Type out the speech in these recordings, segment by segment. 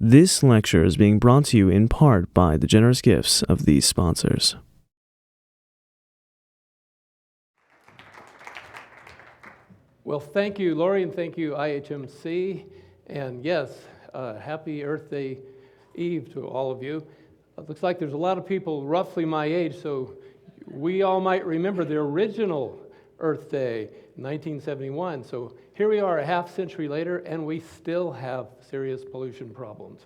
This lecture is being brought to you in part by the generous gifts of these sponsors. Well, thank you, Lori, and thank you, IHMC. And yes, happy Earth Day Eve to all of you. It looks like there's a lot of people roughly my age, so we all might remember the original Earth Day, 1971. So here we are a half century later, and we still have serious pollution problems.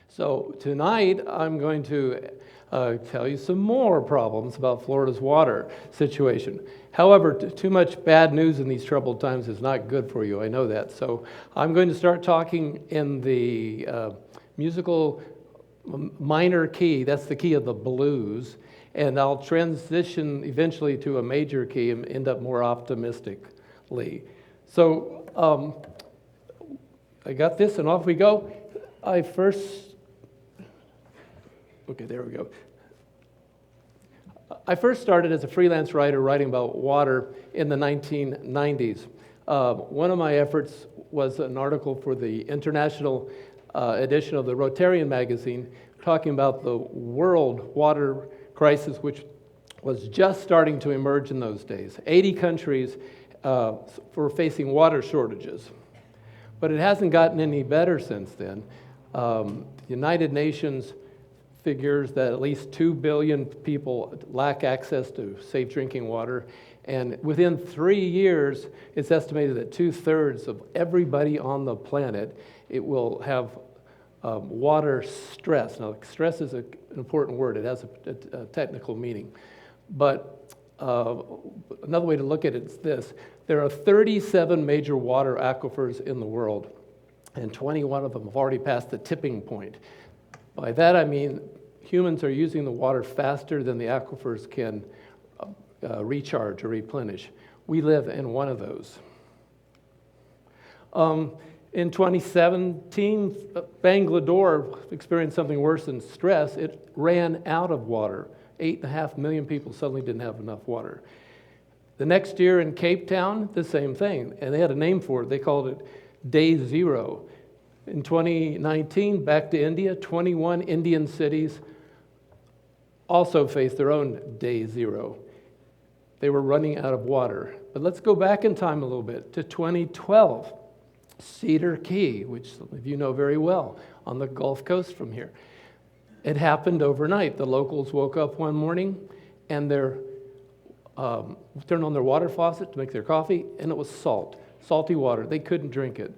So tonight, I'm going to tell you some more problems about Florida's water situation. However, too much bad news in these troubled times is not good for you, I know that. So I'm going to start talking in the musical minor key, that's the key of the blues, and I'll transition eventually to a major key and end up more optimistically. So I got this and off we go. Okay, there we go. I first started as a freelance writer writing about water in the 1990s. One of my efforts was an article for the international edition of the Rotarian magazine talking about the world water crisis, which was just starting to emerge in those days. 80 countries were facing water shortages. But it hasn't gotten any better since then. The United Nations figures that at least 2 billion people lack access to safe drinking water, and within 3 years, it's estimated that 2/3 of everybody on the planet will have water stress. Now, stress is an important word. It has a technical meaning. But another way to look at it is this. There are 37 major water aquifers in the world, and 21 of them have already passed the tipping point. By that I mean humans are using the water faster than the aquifers can recharge or replenish. We live in one of those. In 2017, Bangalore experienced something worse than stress. It ran out of water. 8.5 million people suddenly didn't have enough water. The next year in Cape Town, the same thing, and they had a name for it. They called it Day Zero. In 2019, back to India, 21 Indian cities also faced their own Day Zero. They were running out of water. But let's go back in time a little bit to 2012. Cedar Key, which some of you know very well, on the Gulf Coast from here. It happened overnight. The locals woke up one morning and turned on their water faucet to make their coffee, and it was salty water. They couldn't drink it.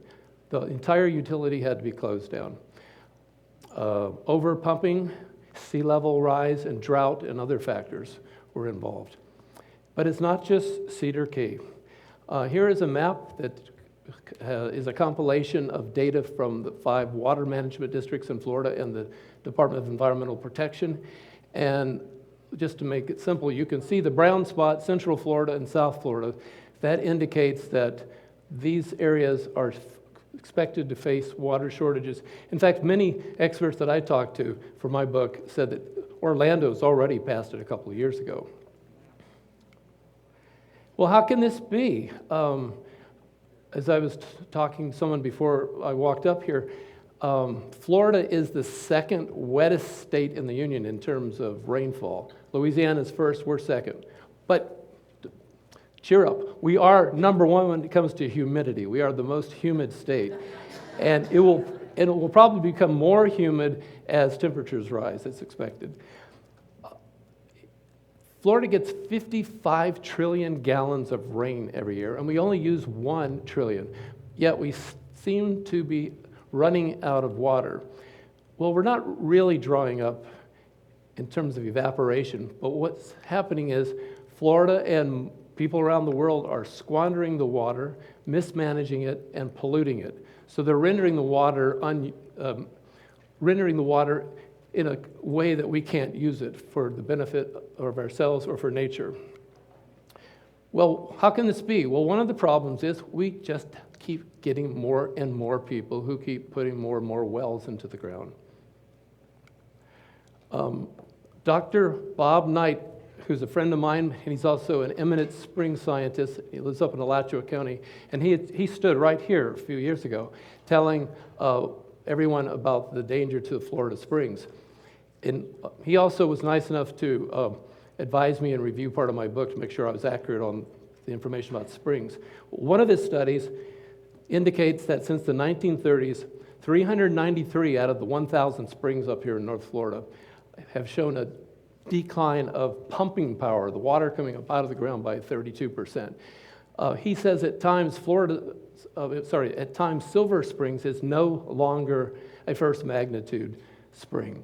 The entire utility had to be closed down. Overpumping, sea level rise, and drought and other factors were involved. But it's not just Cedar Key. Here is a map that is a compilation of data from the 5 water management districts in Florida and the Department of Environmental Protection. And just to make it simple, you can see the brown spot, Central Florida and South Florida. That indicates that these areas are expected to face water shortages. In fact, many experts that I talked to for my book said that Orlando's already passed it a couple of years ago. Well, how can this be? As I was talking to someone before I walked up here, Florida is the second wettest state in the union in terms of rainfall. Louisiana's first, we're second. But cheer up, we are number one when it comes to humidity. We are the most humid state. And it will probably become more humid as temperatures rise, it's expected. Florida gets 55 trillion gallons of rain every year, and we only use 1 trillion. Yet we seem to be running out of water. Well, we're not really drying up in terms of evaporation, but what's happening is Florida and people around the world are squandering the water, mismanaging it, and polluting it. So they're rendering the water in a way that we can't use it for the benefit of ourselves or for nature. Well, how can this be? Well, one of the problems is we just keep getting more and more people who keep putting more and more wells into the ground. Dr. Bob Knight, who's a friend of mine, and he's also an eminent spring scientist. He lives up in Alachua County, and he stood right here a few years ago telling everyone about the danger to Florida springs. And he also was nice enough to advise me and review part of my book to make sure I was accurate on the information about springs. One of his studies indicates that since the 1930s, 393 out of the 1,000 springs up here in North Florida have shown a decline of pumping power, the water coming up out of the ground, by 32%. He says at times at times Silver Springs is no longer a first magnitude spring.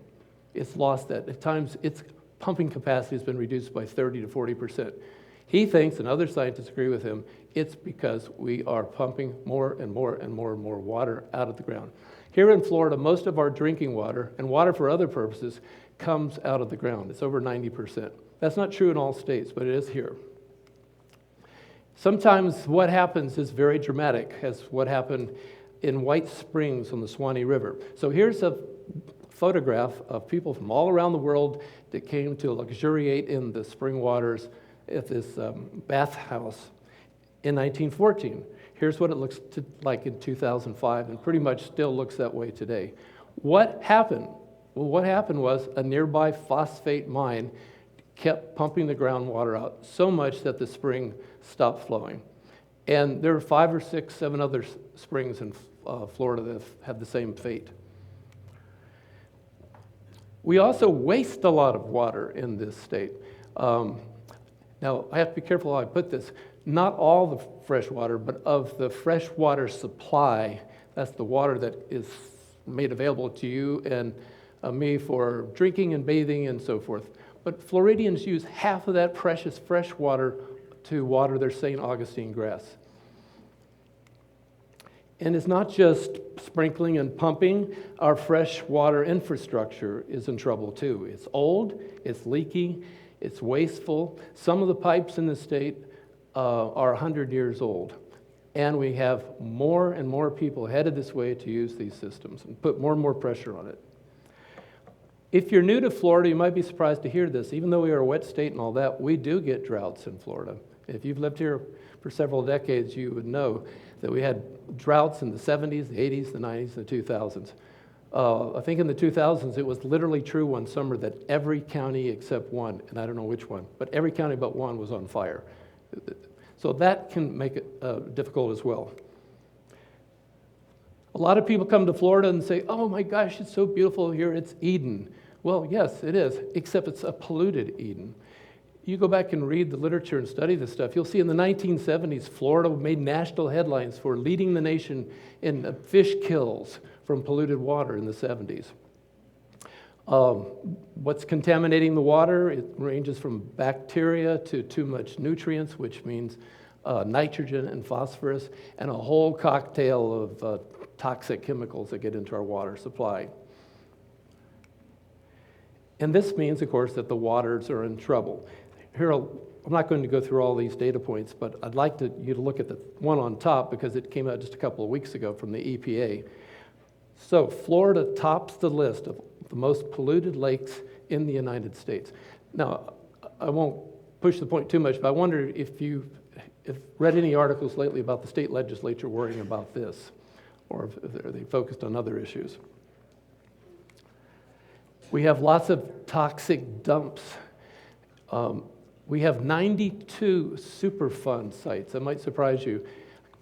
It's lost that. At times its pumping capacity has been reduced by 30 to 40%. He thinks, and other scientists agree with him, it's because we are pumping more and more and more and more water out of the ground. Here in Florida, most of our drinking water, and water for other purposes, comes out of the ground. It's over 90%. That's not true in all states, but it is here. Sometimes what happens is very dramatic, as what happened in White Springs on the Swanee River. So here's a photograph of people from all around the world that came to luxuriate in the spring waters at this bathhouse in 1914. Here's what it looks like in 2005, and pretty much still looks that way today. What happened? Well, what happened was a nearby phosphate mine kept pumping the groundwater out so much that the spring stopped flowing. And there are 5 or 6, 7 other springs in Florida that have had the same fate. We also waste a lot of water in this state. Now, I have to be careful how I put this. Not all the fresh water, but of the fresh water supply, that's the water that is made available to you and me for drinking and bathing and so forth. But Floridians use half of that precious fresh water to water their St. Augustine grass. And it's not just sprinkling and pumping. Our freshwater infrastructure is in trouble too. It's old, it's leaky, it's wasteful. Some of the pipes in the state are 100 years old. And we have more and more people headed this way to use these systems and put more and more pressure on it. If you're new to Florida, you might be surprised to hear this. Even though we are a wet state and all that, we do get droughts in Florida. If you've lived here for several decades, you would know that we had droughts in the 70s, the 80s, the 90s, the 2000s. I think in the 2000s, it was literally true one summer that every county except one, and I don't know which one, but every county but one was on fire. So that can make it difficult as well. A lot of people come to Florida and say, oh my gosh, it's so beautiful here, it's Eden. Well, yes, it is, except it's a polluted Eden. You go back and read the literature and study this stuff, you'll see in the 1970s, Florida made national headlines for leading the nation in fish kills from polluted water in the 70s. What's contaminating the water? It ranges from bacteria to too much nutrients, which means nitrogen and phosphorus, and a whole cocktail of toxic chemicals that get into our water supply. And this means, of course, that the waters are in trouble. Here, I'm not going to go through all these data points, but I'd like you to look at the one on top because it came out just a couple of weeks ago from the EPA. So Florida tops the list of the most polluted lakes in the United States. Now, I won't push the point too much, but I wonder if you've read any articles lately about the state legislature worrying about this, or if they focused on other issues. We have lots of toxic dumps. We have 92 Superfund sites. That might surprise you,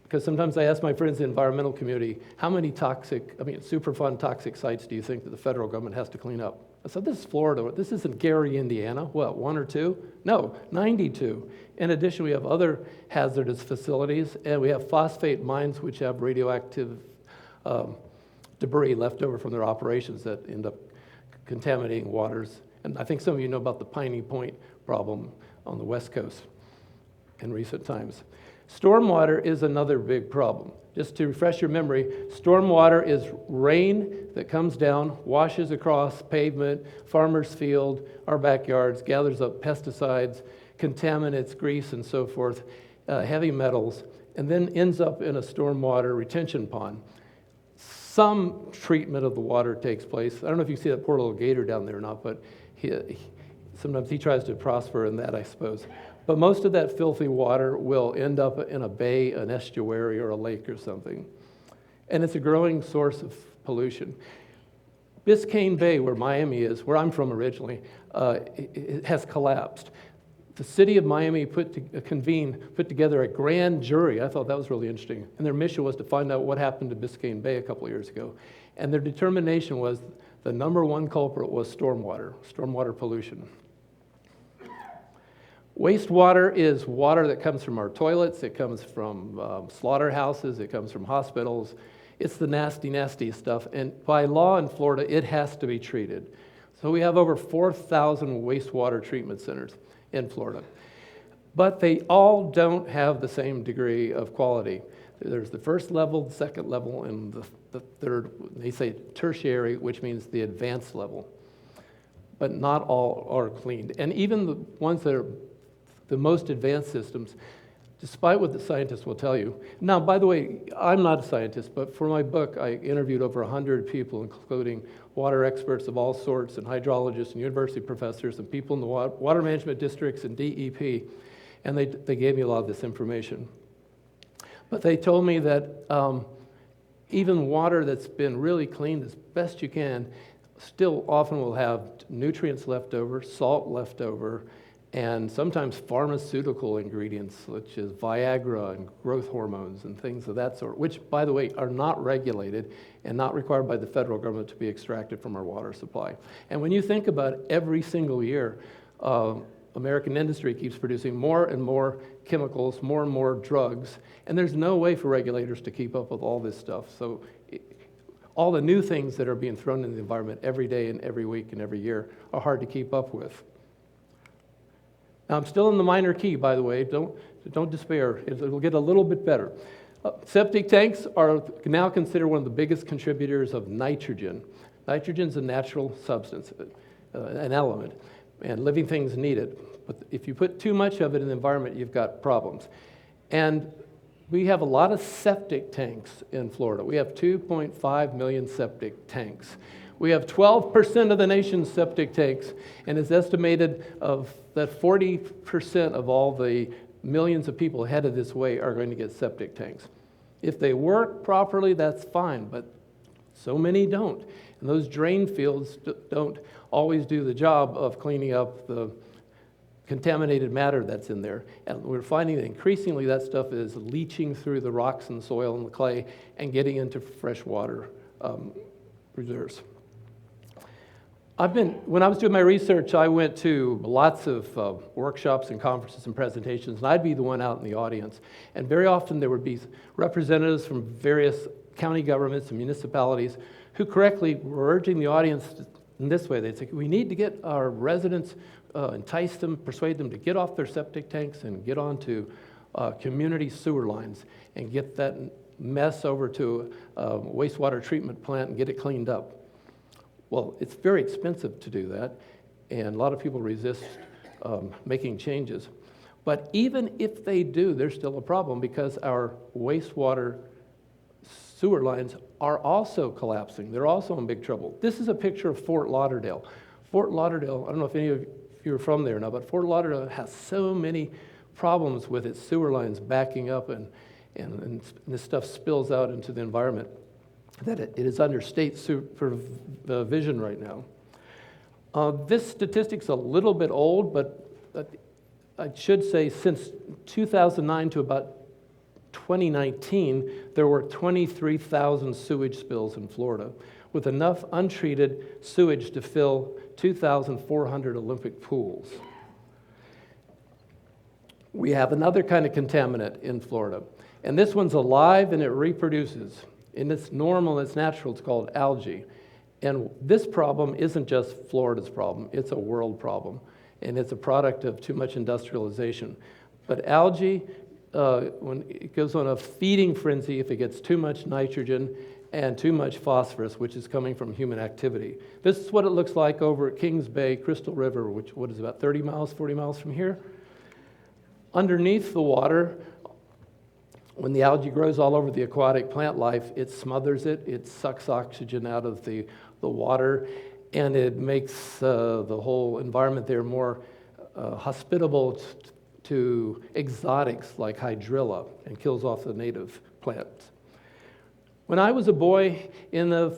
because sometimes I ask my friends in the environmental community, how many Superfund toxic sites do you think that the federal government has to clean up? I said, this is Florida. This isn't Gary, Indiana. What, 1 or 2? No, 92. In addition, we have other hazardous facilities, and we have phosphate mines which have radioactive debris left over from their operations that end up contaminating waters. And I think some of you know about the Piney Point problem on the West Coast in recent times. Stormwater is another big problem. Just to refresh your memory, stormwater is rain that comes down, washes across pavement, farmer's field, our backyards, gathers up pesticides, contaminants, grease, and so forth, heavy metals, and then ends up in a stormwater retention pond. Some treatment of the water takes place. I don't know if you see that poor little gator down there or not, but sometimes he tries to prosper in that, I suppose. But most of that filthy water will end up in a bay, an estuary, or a lake or something. And it's a growing source of pollution. Biscayne Bay, where Miami is, where I'm from originally, it has collapsed. The city of Miami put together a grand jury. I thought that was really interesting. And their mission was to find out what happened to Biscayne Bay a couple of years ago. And their determination was the number one culprit was stormwater pollution. Wastewater is water that comes from our toilets, it comes from slaughterhouses, it comes from hospitals. It's the nasty, nasty stuff. And by law in Florida, it has to be treated. So we have over 4,000 wastewater treatment centers in Florida. But they all don't have the same degree of quality. There's the first level, the second level, and the third, they say tertiary, which means the advanced level. But not all are cleaned. And even the ones that are the most advanced systems, despite what the scientists will tell you. Now, by the way, I'm not a scientist, but for my book, I interviewed over 100 people, including water experts of all sorts, and hydrologists, and university professors, and people in the water management districts and DEP, and they gave me a lot of this information. But they told me that even water that's been really cleaned as best you can still often will have nutrients left over, salt left over, and sometimes pharmaceutical ingredients such as Viagra and growth hormones and things of that sort, which, by the way, are not regulated and not required by the federal government to be extracted from our water supply. And when you think about it, every single year, American industry keeps producing more and more chemicals, more and more drugs, and there's no way for regulators to keep up with all this stuff. So all the new things that are being thrown into the environment every day and every week and every year are hard to keep up with. Now, I'm still in the minor key, by the way. Don't despair. It'll get a little bit better. Septic tanks are now considered one of the biggest contributors of nitrogen. Nitrogen's a natural substance, an element, and living things need it. But if you put too much of it in the environment, you've got problems. And we have a lot of septic tanks in Florida. We have 2.5 million septic tanks. We have 12% of the nation's septic tanks, and it's estimated that 40% of all the millions of people headed this way are going to get septic tanks. If they work properly, that's fine, but so many don't. And those drain fields don't always do the job of cleaning up the contaminated matter that's in there. And we're finding that increasingly that stuff is leaching through the rocks and the soil and the clay and getting into freshwater reserves. When I was doing my research, I went to lots of workshops and conferences and presentations, and I'd be the one out in the audience. And very often there would be representatives from various county governments and municipalities who correctly were urging the audience in this way. They'd say, we need to get our residents, entice them, persuade them to get off their septic tanks and get onto community sewer lines and get that mess over to a wastewater treatment plant and get it cleaned up. Well, it's very expensive to do that, and a lot of people resist making changes. But even if they do, there's still a problem because our wastewater sewer lines are also collapsing. They're also in big trouble. This is a picture of Fort Lauderdale. Fort Lauderdale, I don't know if any of you are from there now, but Fort Lauderdale has so many problems with its sewer lines backing up and this stuff spills out into the environment that it is under state supervision right now. This statistic's a little bit old, but I should say since 2009 to about 2019, there were 23,000 sewage spills in Florida, with enough untreated sewage to fill 2,400 Olympic pools. We have another kind of contaminant in Florida, and this one's alive and it reproduces. And it's normal, it's natural, it's called algae. And this problem isn't just Florida's problem, it's a world problem. And it's a product of too much industrialization. But algae, when it goes on a feeding frenzy, if it gets too much nitrogen and too much phosphorus, which is coming from human activity. This is what it looks like over at Kings Bay, Crystal River, which what is about 30 miles, 40 miles from here. Underneath the water, when the algae grows all over the aquatic plant life, it smothers it, it sucks oxygen out of the water, and it makes the whole environment there more hospitable to exotics like hydrilla and kills off the native plants. When I was a boy in the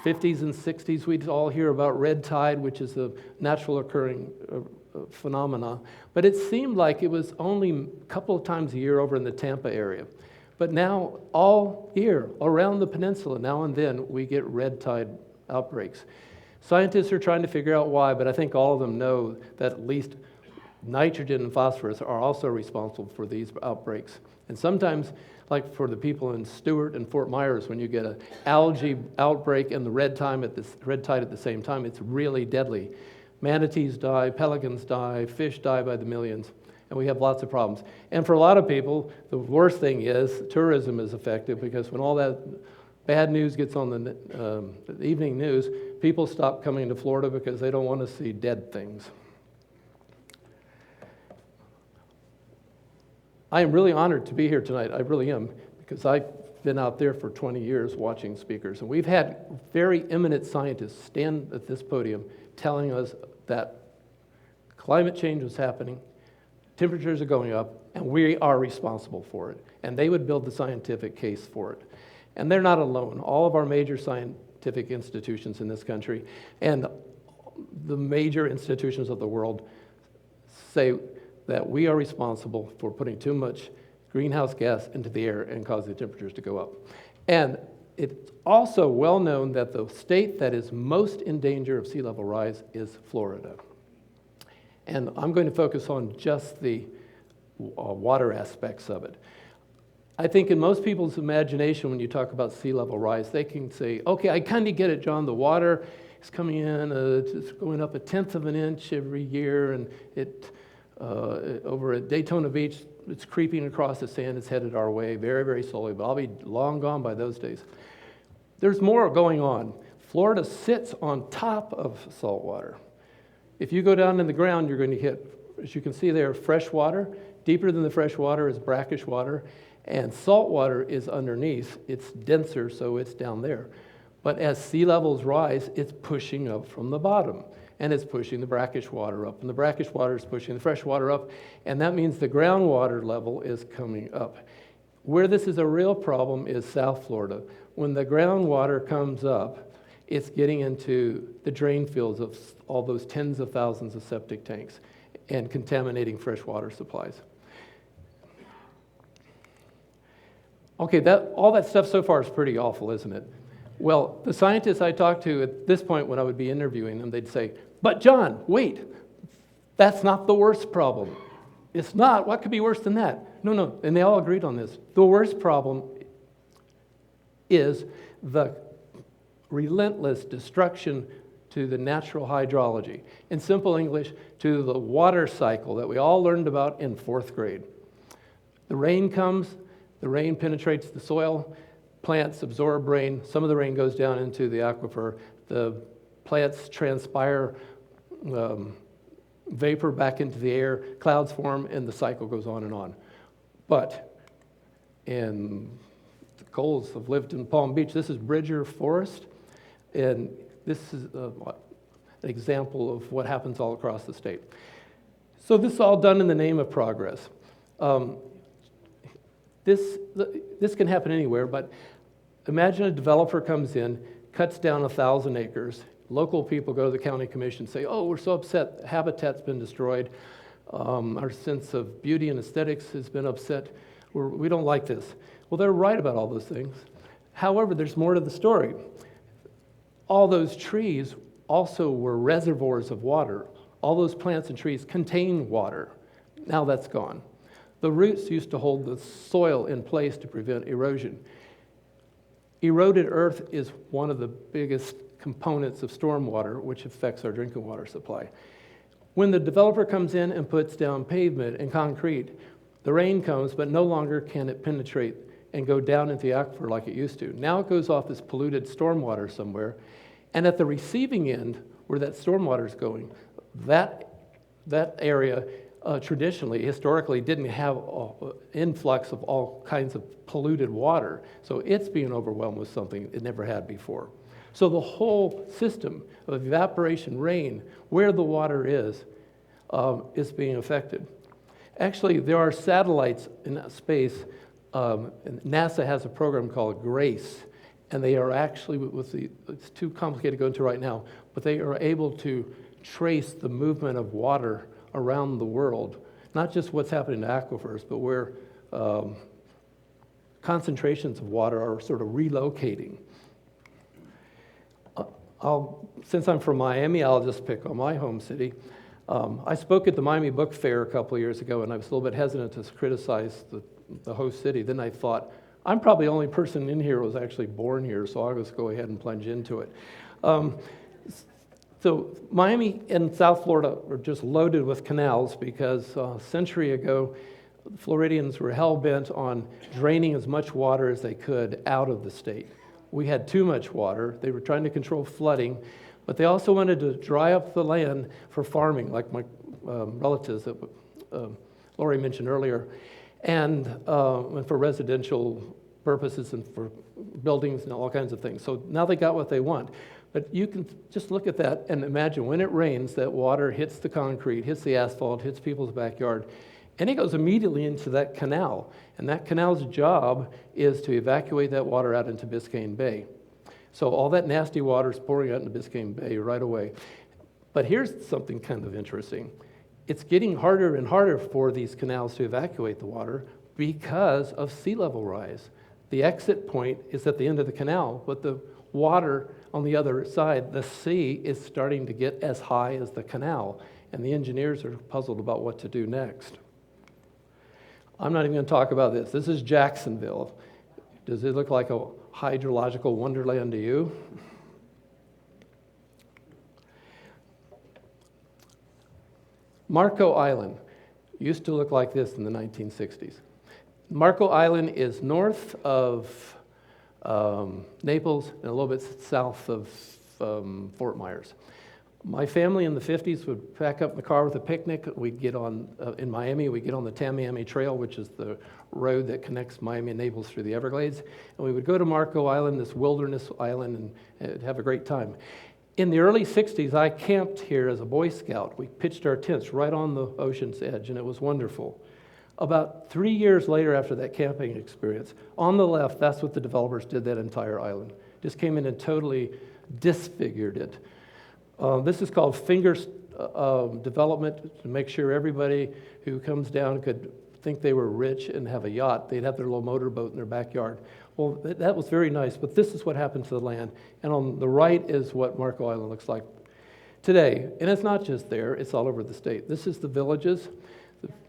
50s and 60s, we'd all hear about red tide, which is a natural occurring phenomena. But it seemed like it was only a couple of times a year over in the Tampa area. But now, all year, around the peninsula, now and then, we get red tide outbreaks. Scientists are trying to figure out why, but I think all of them know that at least nitrogen and phosphorus are also responsible for these outbreaks. And sometimes, like for the people in Stewart and Fort Myers, when you get an algae outbreak and the red tide at the same time, it's really deadly. Manatees die, pelicans die, fish die by the millions, and we have lots of problems. And for a lot of people, the worst thing is tourism is affected, because when all that bad news gets on the evening news, people stop coming to Florida because they don't want to see dead things. I am really honored to be here tonight. I really am, because I've been out there for 20 years watching speakers, and we've had very eminent scientists stand at this podium telling us that climate change was happening, temperatures are going up, and we are responsible for it. And they would build the scientific case for it. And they're not alone. All of our major scientific institutions in this country and the major institutions of the world say that we are responsible for putting too much greenhouse gas into the air and causing the temperatures to go up. And it's also well known that the state that is most in danger of sea level rise is Florida. And I'm going to focus on just the water aspects of it. I think in most people's imagination, when you talk about sea level rise, they can say, okay, I kind of get it, John. The water is coming in, it's going up 1/10 of an inch every year, and over at Daytona Beach, it's creeping across the sand, it's headed our way very, very slowly, but I'll be long gone by those days. There's more going on. Florida sits on top of salt water. If you go down in the ground, you're going to hit, as you can see there, fresh water. Deeper than the fresh water is brackish water, and salt water is underneath. It's denser, so it's down there. But as sea levels rise, it's pushing up from the bottom, and it's pushing the brackish water up, and the brackish water is pushing the fresh water up, and that means the groundwater level is coming up. Where this is a real problem is South Florida. When the groundwater comes up, it's getting into the drain fields of all those tens of thousands of septic tanks and contaminating freshwater supplies. Okay, all that stuff so far is pretty awful, isn't it? Well, the scientists I talked to at this point when I would be interviewing them, they'd say, but John, wait, that's not the worst problem. It's not. What could be worse than that? No. And they all agreed on this. The worst problem is the relentless destruction to the natural hydrology. In simple English, to the water cycle that we all learned about in 4th grade. The rain comes, the rain penetrates the soil, plants absorb rain, some of the rain goes down into the aquifer, the plants transpire vapor back into the air, clouds form, and the cycle goes on and on. But, and the Coles have lived in Palm Beach, this is Bridger Forest, and this is an example of what happens all across the state. So this is all done in the name of progress. This can happen anywhere, but imagine a developer comes in, cuts down 1,000 acres. Local people go to the county commission and say, oh, we're so upset, habitat's been destroyed. Our sense of beauty and aesthetics has been upset. We don't like this. Well, they're right about all those things. However, there's more to the story. All those trees also were reservoirs of water. All those plants and trees contain water. Now that's gone. The roots used to hold the soil in place to prevent erosion. Eroded earth is one of the biggest components of stormwater, which affects our drinking water supply. When the developer comes in and puts down pavement and concrete, the rain comes, but no longer can it penetrate and go down into the aquifer like it used to. Now it goes off as polluted stormwater somewhere, and at the receiving end, where that stormwater is going, that area traditionally, historically, didn't have an influx of all kinds of polluted water. So it's being overwhelmed with something it never had before. So the whole system of evaporation, rain, where the water is being affected. Actually, there are satellites in space. And NASA has a program called GRACE, And they are actually, it's too complicated to go into right now, but they are able to trace the movement of water around the world, not just what's happening to aquifers, but where concentrations of water are sort of relocating. Since I'm from Miami, I'll just pick on my home city. I spoke at the Miami Book Fair a couple of years ago, and I was a little bit hesitant to criticize the host city. Then I thought, I'm probably the only person in here who was actually born here, so I'll just go ahead and plunge into it. So Miami and South Florida are just loaded with canals because a century ago, Floridians were hell-bent on draining as much water as they could out of the state. We had too much water. They were trying to control flooding, but they also wanted to dry up the land for farming, like my relatives that Lori mentioned earlier, and for residential purposes and for buildings and all kinds of things. So now they got what they want. But you can just look at that and imagine when it rains, that water hits the concrete, hits the asphalt, hits people's backyard, and it goes immediately into that canal. And that canal's job is to evacuate that water out into Biscayne Bay. So all that nasty water is pouring out into Biscayne Bay right away. But here's something kind of interesting. It's getting harder and harder for these canals to evacuate the water because of sea level rise. The exit point is at the end of the canal, but the water on the other side, the sea, is starting to get as high as the canal, and the engineers are puzzled about what to do next. I'm not even going to talk about this. This is Jacksonville. Does it look like a hydrological wonderland to you? Marco Island used to look like this in the 1960s. Marco Island is north of Naples and a little bit south of Fort Myers. My family in the 50s would pack up in the car with a picnic. We'd get on, in Miami, we'd get on the Tamiami Trail, which is the road that connects Miami and Naples through the Everglades. And we would go to Marco Island, this wilderness island, and have a great time. In the early 60s, I camped here as a Boy Scout. We pitched our tents right on the ocean's edge, and it was wonderful. About 3 years later after that camping experience, on the left, that's what the developers did that entire island. Just came in and totally disfigured it. This is called finger development to make sure everybody who comes down could think they were rich and have a yacht. They'd have their little motorboat in their backyard. Well, that was very nice, but this is what happened to the land. And on the right is what Marco Island looks like today. And it's not just there, it's all over the state. This is the villages,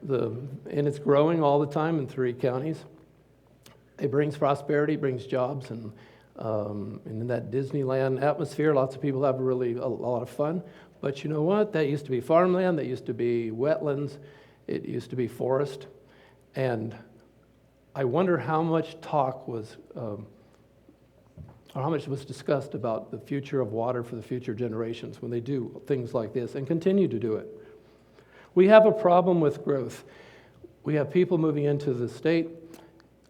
and it's growing all the time in 3 counties. It brings prosperity, brings jobs, and in that Disneyland atmosphere, lots of people have really a lot of fun. But you know what? That used to be farmland, that used to be wetlands, it used to be forest. And I wonder how much talk was, or how much was discussed about the future of water for the future generations when they do things like this and continue to do it. We have a problem with growth. We have people moving into the state,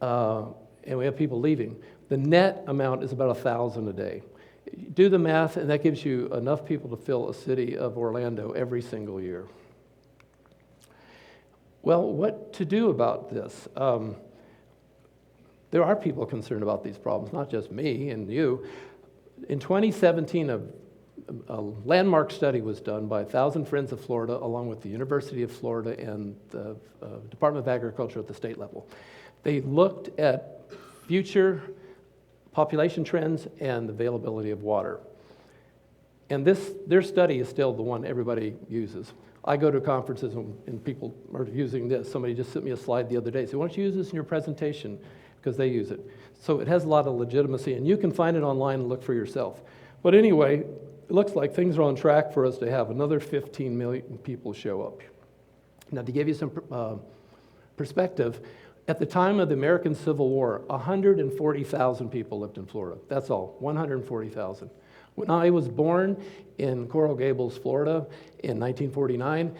and we have people leaving. The net amount is about 1,000 a day. Do the math, and that gives you enough people to fill a city of Orlando every single year. Well, what to do about this? There are people concerned about these problems, not just me and you. In 2017, a landmark study was done by 1,000 Friends of Florida, along with the University of Florida and the Department of Agriculture at the state level. They looked at future population trends and the availability of water. And their study is still the one everybody uses. I go to conferences and people are using this. Somebody just sent me a slide the other day. So why don't you use this in your presentation? Because they use it. So it has a lot of legitimacy, and you can find it online and look for yourself. But anyway, it looks like things are on track for us to have another 15 million people show up. Now, to give you some perspective, at the time of the American Civil War, 140,000 people lived in Florida. That's all, 140,000. When I was born in Coral Gables, Florida, in 1949,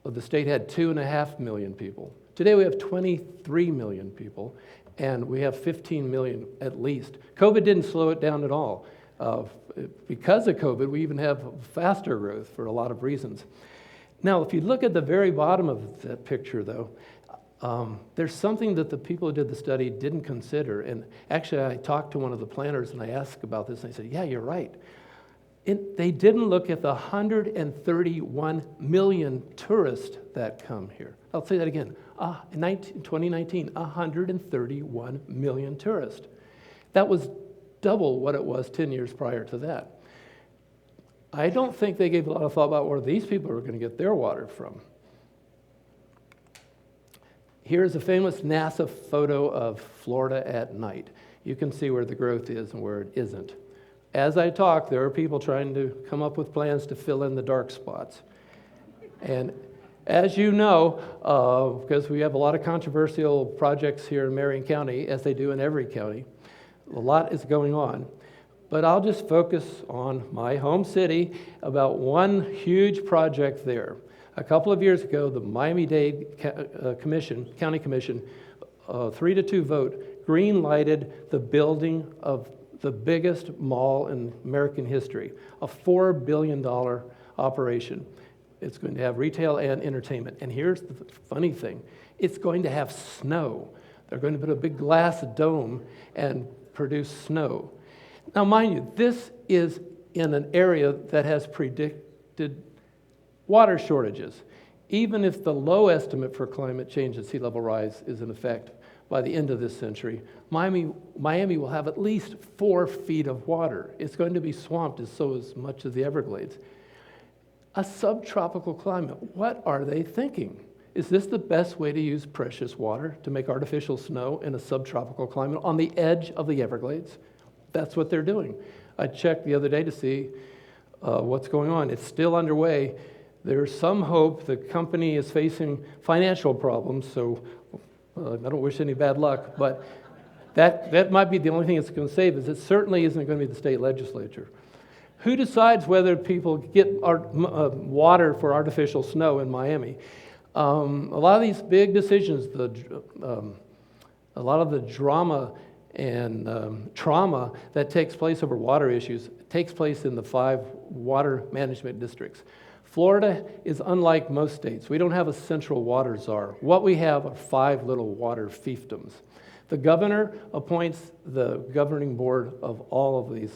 the state had 2.5 million people. Today we have 23 million people, and we have 15 million at least. COVID didn't slow it down at all. Because of COVID, we even have faster growth for a lot of reasons. Now, if you look at the very bottom of that picture, though, There's something that the people who did the study didn't consider. And actually, I talked to one of the planners and I asked about this, and they said, yeah, you're right. They didn't look at the 131 million tourists that come here. I'll say that again. In 2019, 131 million tourists. That was double what it was 10 years prior to that. I don't think they gave a lot of thought about where these people are going to get their water from. Here's a famous NASA photo of Florida at night. You can see where the growth is and where it isn't. As I talk, there are people trying to come up with plans to fill in the dark spots. And as you know, because we have a lot of controversial projects here in Marion County, as they do in every county, a lot is going on. But I'll just focus on my home city about one huge project there. A couple of years ago, the Miami-Dade County Commission, 3-2 vote, green-lighted the building of the biggest mall in American history, a $4 billion operation. It's going to have retail and entertainment. And here's the funny thing. It's going to have snow. They're going to put a big glass dome and produce snow. Now, mind you, this is in an area that has predicted water shortages. Even if the low estimate for climate change and sea level rise is in effect by the end of this century, Miami will have at least 4 feet of water. It's going to be swamped as much as the Everglades. A subtropical climate, what are they thinking? Is this the best way to use precious water to make artificial snow in a subtropical climate on the edge of the Everglades? That's what they're doing. I checked the other day to see what's going on. It's still underway. There's some hope. The company is facing financial problems, so I don't wish any bad luck, but that might be the only thing it's going to save. Is it certainly isn't going to be the state legislature. Who decides whether people get water for artificial snow in Miami? A lot of these big decisions, a lot of the drama and trauma that takes place over water issues takes place in the 5 water management districts. Florida is unlike most states. We don't have a central water czar. What we have are 5 little water fiefdoms. The governor appoints the governing board of all of these.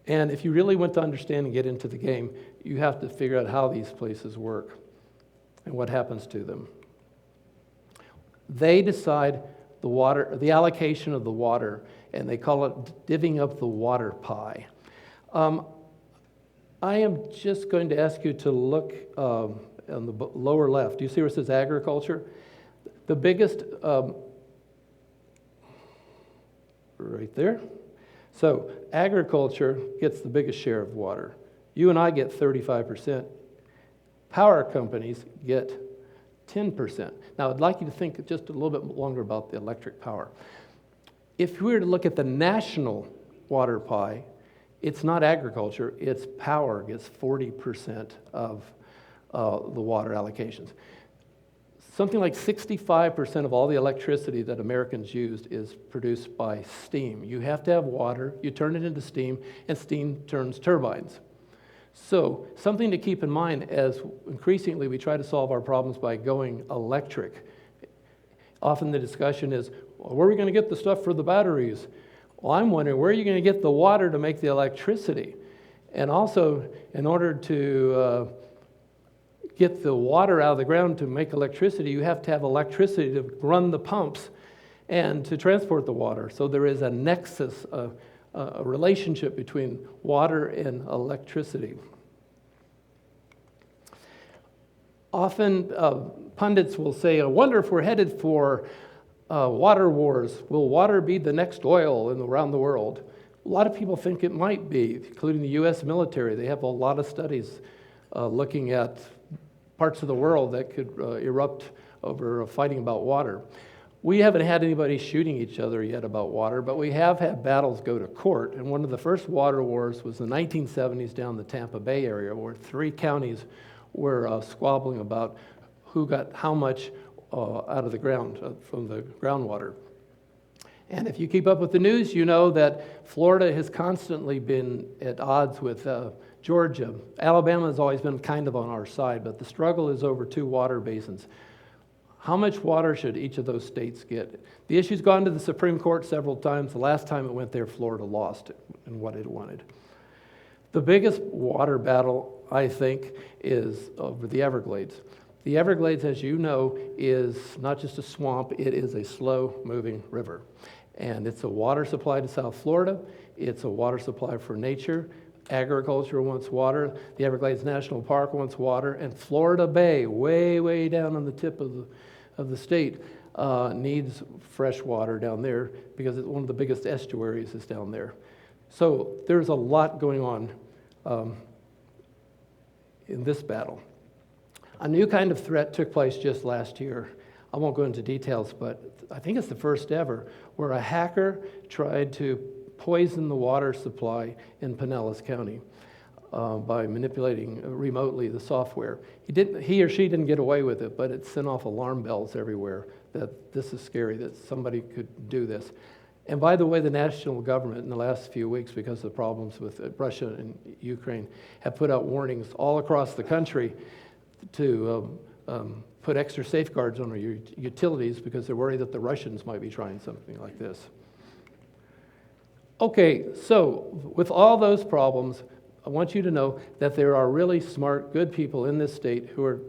And if you really want to understand and get into the game, you have to figure out how these places work and what happens to them. They decide the allocation of the water, and they call it divvying up the water pie. I am just going to ask you to look on the lower left. Do you see where it says agriculture? The biggest, right there. So agriculture gets the biggest share of water. You and I get 35%. Power companies get 10%. Now, I'd like you to think just a little bit longer about the electric power. If we were to look at the national water pie, it's not agriculture, it's power gets 40% of the water allocations. Something like 65% of all the electricity that Americans used is produced by steam. You have to have water, you turn it into steam, and steam turns turbines. So, something to keep in mind as increasingly we try to solve our problems by going electric. Often the discussion is, well, where are we going to get the stuff for the batteries? Well, I'm wondering, where are you going to get the water to make the electricity? And also, in order to get the water out of the ground to make electricity, you have to have electricity to run the pumps and to transport the water. So there is a nexus, a relationship between water and electricity. Often pundits will say, I wonder if we're headed for water wars. Will water be the next oil around the world? A lot of people think it might be, including the U.S. military. They have a lot of studies looking at parts of the world that could erupt over fighting about water. We haven't had anybody shooting each other yet about water, but we have had battles go to court. And one of the first water wars was in the 1970s down the Tampa Bay area, where 3 counties were squabbling about who got how much out of the ground, from the groundwater. And if you keep up with the news, you know that Florida has constantly been at odds with Georgia. Alabama has always been kind of on our side, but the struggle is over 2 water basins. How much water should each of those states get? The issue's gone to the Supreme Court several times. The last time it went there, Florida lost it in what it wanted. The biggest water battle, I think, is over the Everglades. The Everglades, as you know, is not just a swamp, it is a slow-moving river. And it's a water supply to South Florida. It's a water supply for nature. Agriculture wants water. The Everglades National Park wants water. And Florida Bay, way, way down on the tip of the state, needs fresh water down there because it's one of the biggest estuaries is down there. So there's a lot going on in this battle. A new kind of threat took place just last year. I won't go into details, but I think it's the first ever, where a hacker tried to poison the water supply in Pinellas County by manipulating remotely the software. He or she didn't get away with it, but it sent off alarm bells everywhere that this is scary, that somebody could do this. And by the way, the national government in the last few weeks, because of the problems with Russia and Ukraine, have put out warnings all across the country to put extra safeguards on our utilities because they're worried that the Russians might be trying something like this. Okay, so with all those problems, I want you to know that there are really smart, good people in this state who are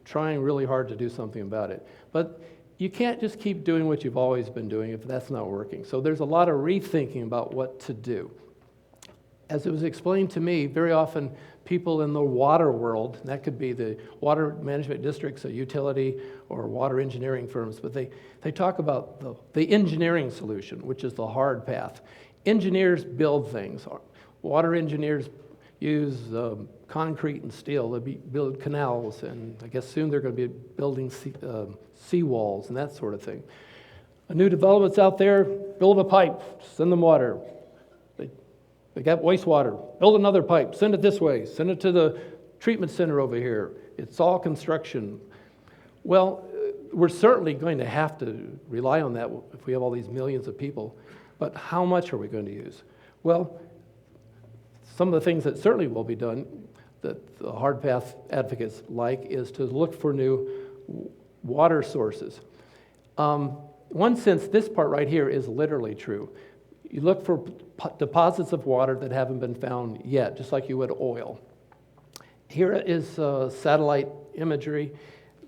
trying really hard to do something about it. But you can't just keep doing what you've always been doing if that's not working. So there's a lot of rethinking about what to do. As it was explained to me, very often people in the water world, and that could be the water management districts, a utility, or water engineering firms, but they talk about the engineering solution, which is the hard path. Engineers build things. Water engineers use concrete and steel. They build canals, and I guess soon they're going to be building seawalls and that sort of thing. A new development's out there, build a pipe, send them water. They got wastewater, build another pipe, send it this way, send it to the treatment center over here. It's all construction. Well, we're certainly going to have to rely on that if we have all these millions of people, but how much are we going to use? Well, some of the things that certainly will be done that the hard path advocates like is to look for new water sources. One sense, this part right here is literally true. You look for deposits of water that haven't been found yet, just like you would oil. Here is satellite imagery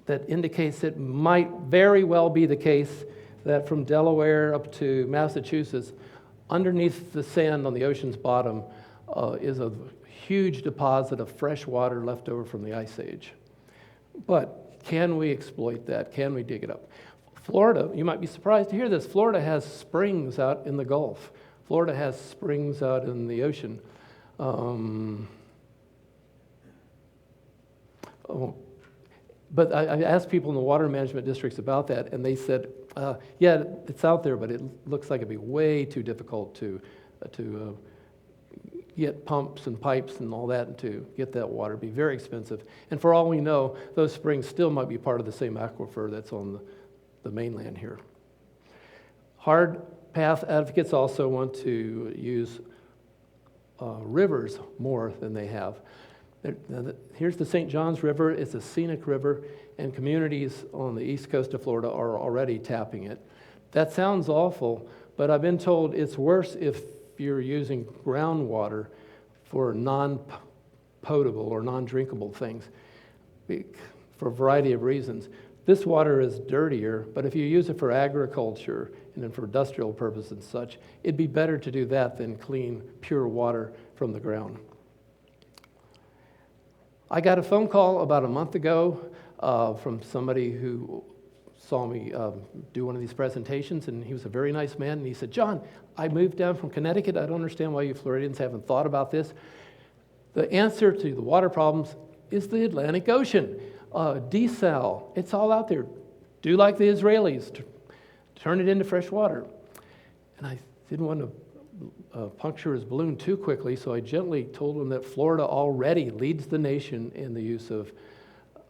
that indicates it might very well be the case that from Delaware up to Massachusetts, underneath the sand on the ocean's bottom is a huge deposit of fresh water left over from the Ice Age. But can we exploit that? Can we dig it up? Florida, you might be surprised to hear this, Florida has springs out in the Gulf. Florida has springs out in the ocean. But I asked people in the water management districts about that, and they said, yeah, it's out there, but it looks like it'd be way too difficult to get pumps and pipes and all that and to get that water. It'd be very expensive. And for all we know, those springs still might be part of the same aquifer that's on the mainland here. Hard path advocates also want to use rivers more than they have. Here's the St. Johns River. It's a scenic river, and communities on the east coast of Florida are already tapping it. That sounds awful, but I've been told it's worse if you're using groundwater for non-potable or non-drinkable things for a variety of reasons. This water is dirtier, but if you use it for agriculture and then for industrial purposes and such, it'd be better to do that than clean, pure water from the ground. I got a phone call about a month ago from somebody who saw me do one of these presentations, and he was a very nice man, and he said, John, I moved down from Connecticut. I don't understand why you Floridians haven't thought about this. The answer to the water problems is the Atlantic Ocean. Desal, it's all out there. Do like the Israelis, turn it into fresh water. And I didn't want to puncture his balloon too quickly, so I gently told him that Florida already leads the nation in the use of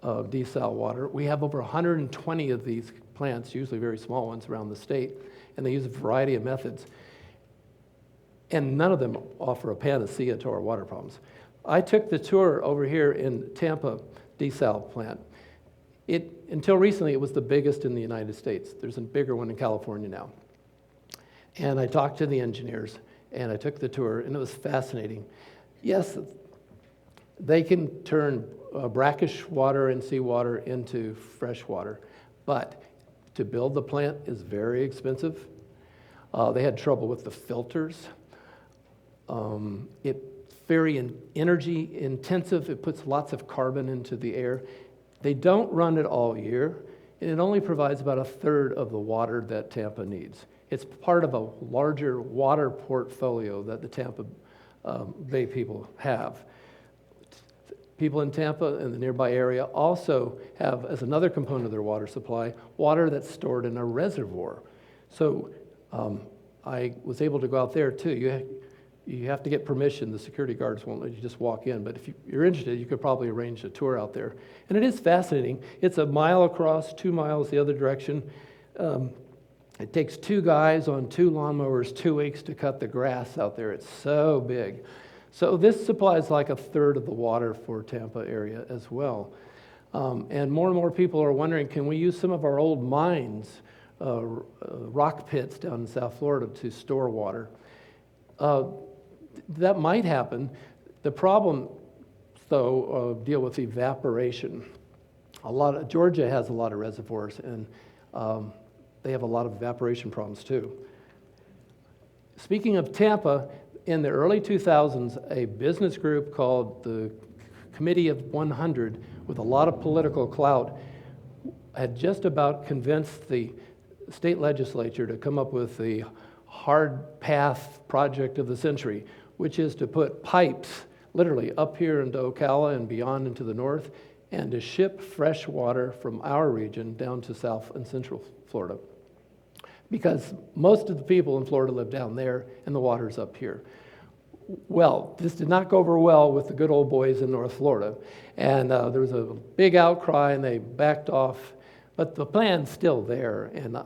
desal water. We have over 120 of these plants, usually very small ones around the state, and they use a variety of methods. And none of them offer a panacea to our water problems. I took the tour over here in Tampa desal plant. Until recently, it was the biggest in the United States. There's a bigger one in California now. And I talked to the engineers, and I took the tour, and it was fascinating. Yes, they can turn brackish water and seawater into fresh water, but to build the plant is very expensive. They had trouble with the filters. It's very energy intensive. It puts lots of carbon into the air. They don't run it all year, and it only provides about a third of the water that Tampa needs. It's part of a larger water portfolio that the Tampa Bay people have. People in Tampa and the nearby area also have, as another component of their water supply, water that's stored in a reservoir. So I was able to go out there too. You have to get permission. The security guards won't let you just walk in, but if you're interested, you could probably arrange a tour out there. And it is fascinating. It's a mile across, 2 miles the other direction. It takes 2 guys on 2 lawnmowers 2 weeks to cut the grass out there. It's so big. So this supplies like a third of the water for Tampa area as well. And more people are wondering, can we use some of our old mines, rock pits down in South Florida to store water? That might happen. The problem, though, deal with evaporation. Georgia has a lot of reservoirs, and they have a lot of evaporation problems too. Speaking of Tampa, in the early 2000s, a business group called the Committee of 100, with a lot of political clout, had just about convinced the state legislature to come up with the hard path project of the century, which is to put pipes literally up here into Ocala and beyond into the north, and to ship fresh water from our region down to South and Central Florida. Because most of the people in Florida live down there, and the water's up here. Well, this did not go over well with the good old boys in North Florida, and there was a big outcry, and they backed off. But the plan's still there, and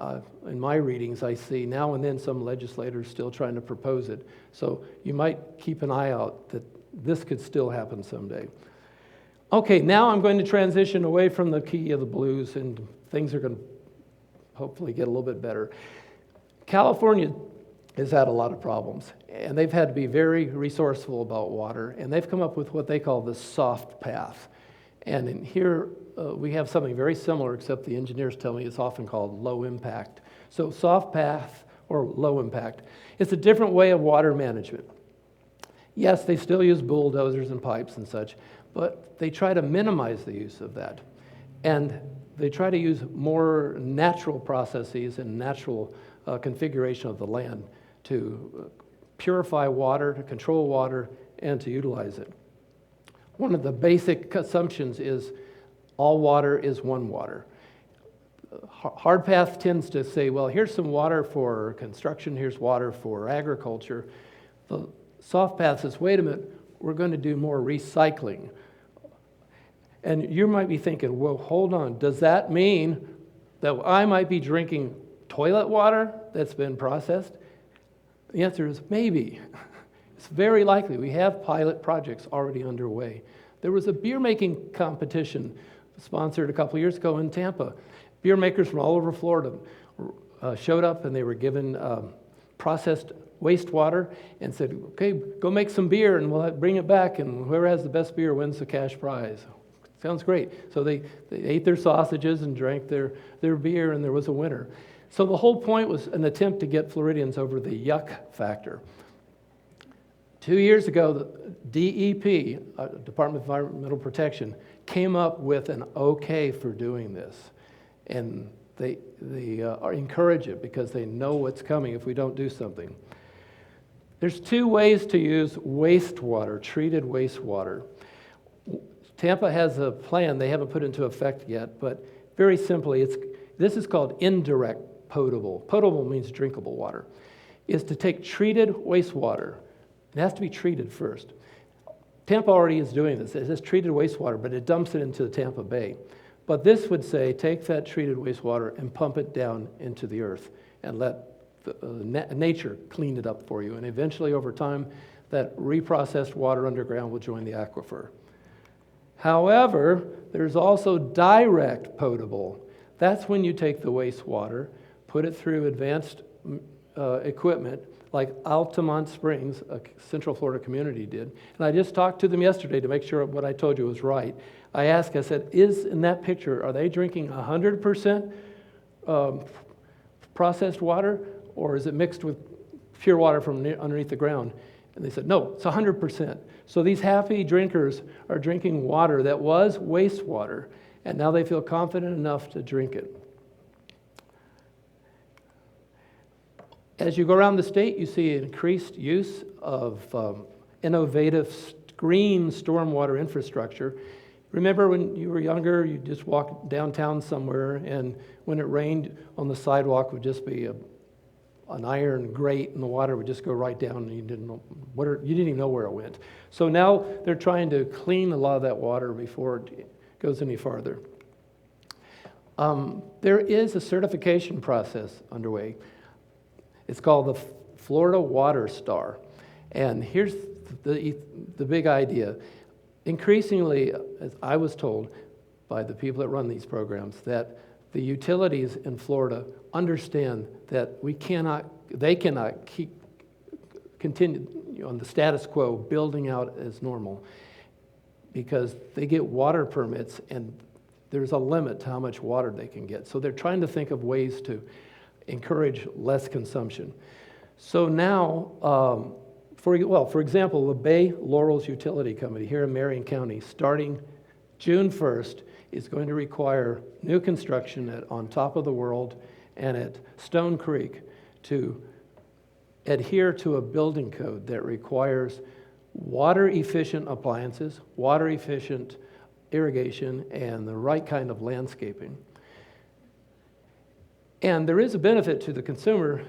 in my readings, I see now and then some legislators still trying to propose it. So you might keep an eye out that this could still happen someday. Okay, now I'm going to transition away from the key of the blues, and things are going to hopefully get a little bit better. California has had a lot of problems, and they've had to be very resourceful about water, and they've come up with what they call the soft path. And in here, we have something very similar, except the engineers tell me it's often called low impact. So soft path or low impact. It's a different way of water management. Yes, they still use bulldozers and pipes and such, but they try to minimize the use of that. And they try to use more natural processes and natural configuration of the land to purify water, to control water, and to utilize it. One of the basic assumptions is all water is one water. Hard path tends to say, well, here's some water for construction, here's water for agriculture. The soft path says, wait a minute, we're going to do more recycling. And you might be thinking, well, hold on, does that mean that I might be drinking toilet water that's been processed? The answer is maybe. It's very likely. We have pilot projects already underway. There was a beer making competition sponsored a couple years ago in Tampa. Beer makers from all over Florida showed up, and they were given processed wastewater and said, okay, go make some beer and we'll bring it back, and whoever has the best beer wins the cash prize. Sounds great. So they ate their sausages and drank their beer, and there was a winner. So the whole point was an attempt to get Floridians over the yuck factor. 2 years ago, the DEP, Department of Environmental Protection, came up with an okay for doing this. And they encourage it because they know what's coming if we don't do something. There's 2 ways to use wastewater, treated wastewater. Tampa has a plan they haven't put into effect yet, but very simply, this is called indirect potable. Potable means drinkable water. Is to take treated wastewater. It has to be treated first. Tampa already is doing this. It says treated wastewater, but it dumps it into the Tampa Bay. But this would say take that treated wastewater and pump it down into the earth and let nature clean it up for you. And eventually, over time, that reprocessed water underground will join the aquifer. However, There's also direct potable. That's when you take the wastewater, put it through advanced equipment like Altamont Springs, a Central Florida community did. And I just talked to them yesterday to make sure what I told you was right. I asked, I said, in that picture, are they drinking 100% processed water, or is it mixed with pure water from underneath the ground? And they said, no, it's 100%. So these happy drinkers are drinking water that was wastewater, and now they feel confident enough to drink it. As you go around the state, you see increased use of innovative green stormwater infrastructure. Remember when you were younger, you just walk downtown somewhere, and when it rained, on the sidewalk would just be an iron grate, and the water would just go right down, and you didn't even know where it went. So now they're trying to clean a lot of that water before it goes any farther. There is a certification process underway. It's called the Florida Water Star. And here's the big idea. Increasingly, as I was told by the people that run these programs, that the utilities in Florida understand that they cannot continue on the status quo building out as normal, because they get water permits and there's a limit to how much water they can get. So they're trying to think of ways to encourage less consumption. So now, for example, the Bay Laurels Utility Company here in Marion County, starting June 1st, is going to require new construction on Top of the World and at Stone Creek to adhere to a building code that requires water-efficient appliances, water-efficient irrigation, and the right kind of landscaping. And there is a benefit to the consumer.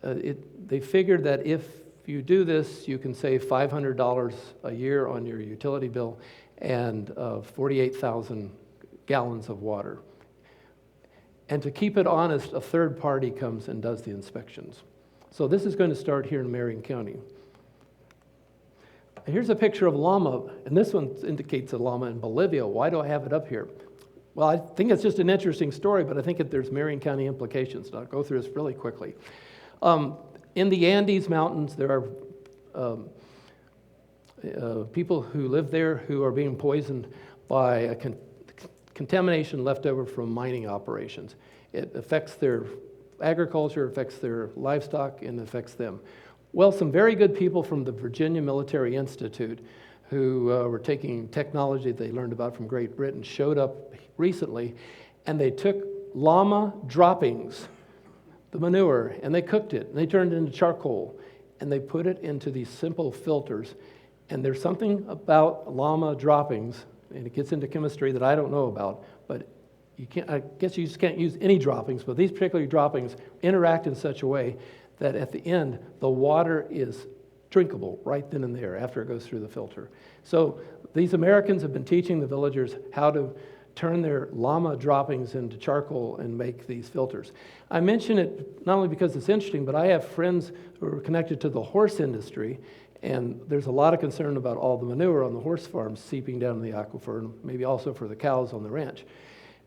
They figured that if you do this, you can save $500 a year on your utility bill and 48,000 gallons of water. And to keep it honest, a third party comes and does the inspections. So this is going to start here in Marion County. Here's a picture of llama, and this one indicates a llama in Bolivia. Why do I have it up here? Well, I think it's just an interesting story, but I think there's Marion County implications, and I'll go through this really quickly. In the Andes Mountains, there are people who live there who are being poisoned by a contamination left over from mining operations. It affects their agriculture, affects their livestock, and affects them. Well, some very good people from the Virginia Military Institute who were taking technology they learned about from Great Britain showed up recently, and they took llama droppings, the manure, and they cooked it, and they turned it into charcoal, and they put it into these simple filters. And there's something about llama droppings, and it gets into chemistry that I don't know about, but I guess you just can't use any droppings, but these particular droppings interact in such a way that at the end, the water is drinkable right then and there after it goes through the filter. So these Americans have been teaching the villagers how to turn their llama droppings into charcoal and make these filters. I mention it not only because it's interesting, but I have friends who are connected to the horse industry, and there's a lot of concern about all the manure on the horse farms seeping down in the aquifer, and maybe also for the cows on the ranch.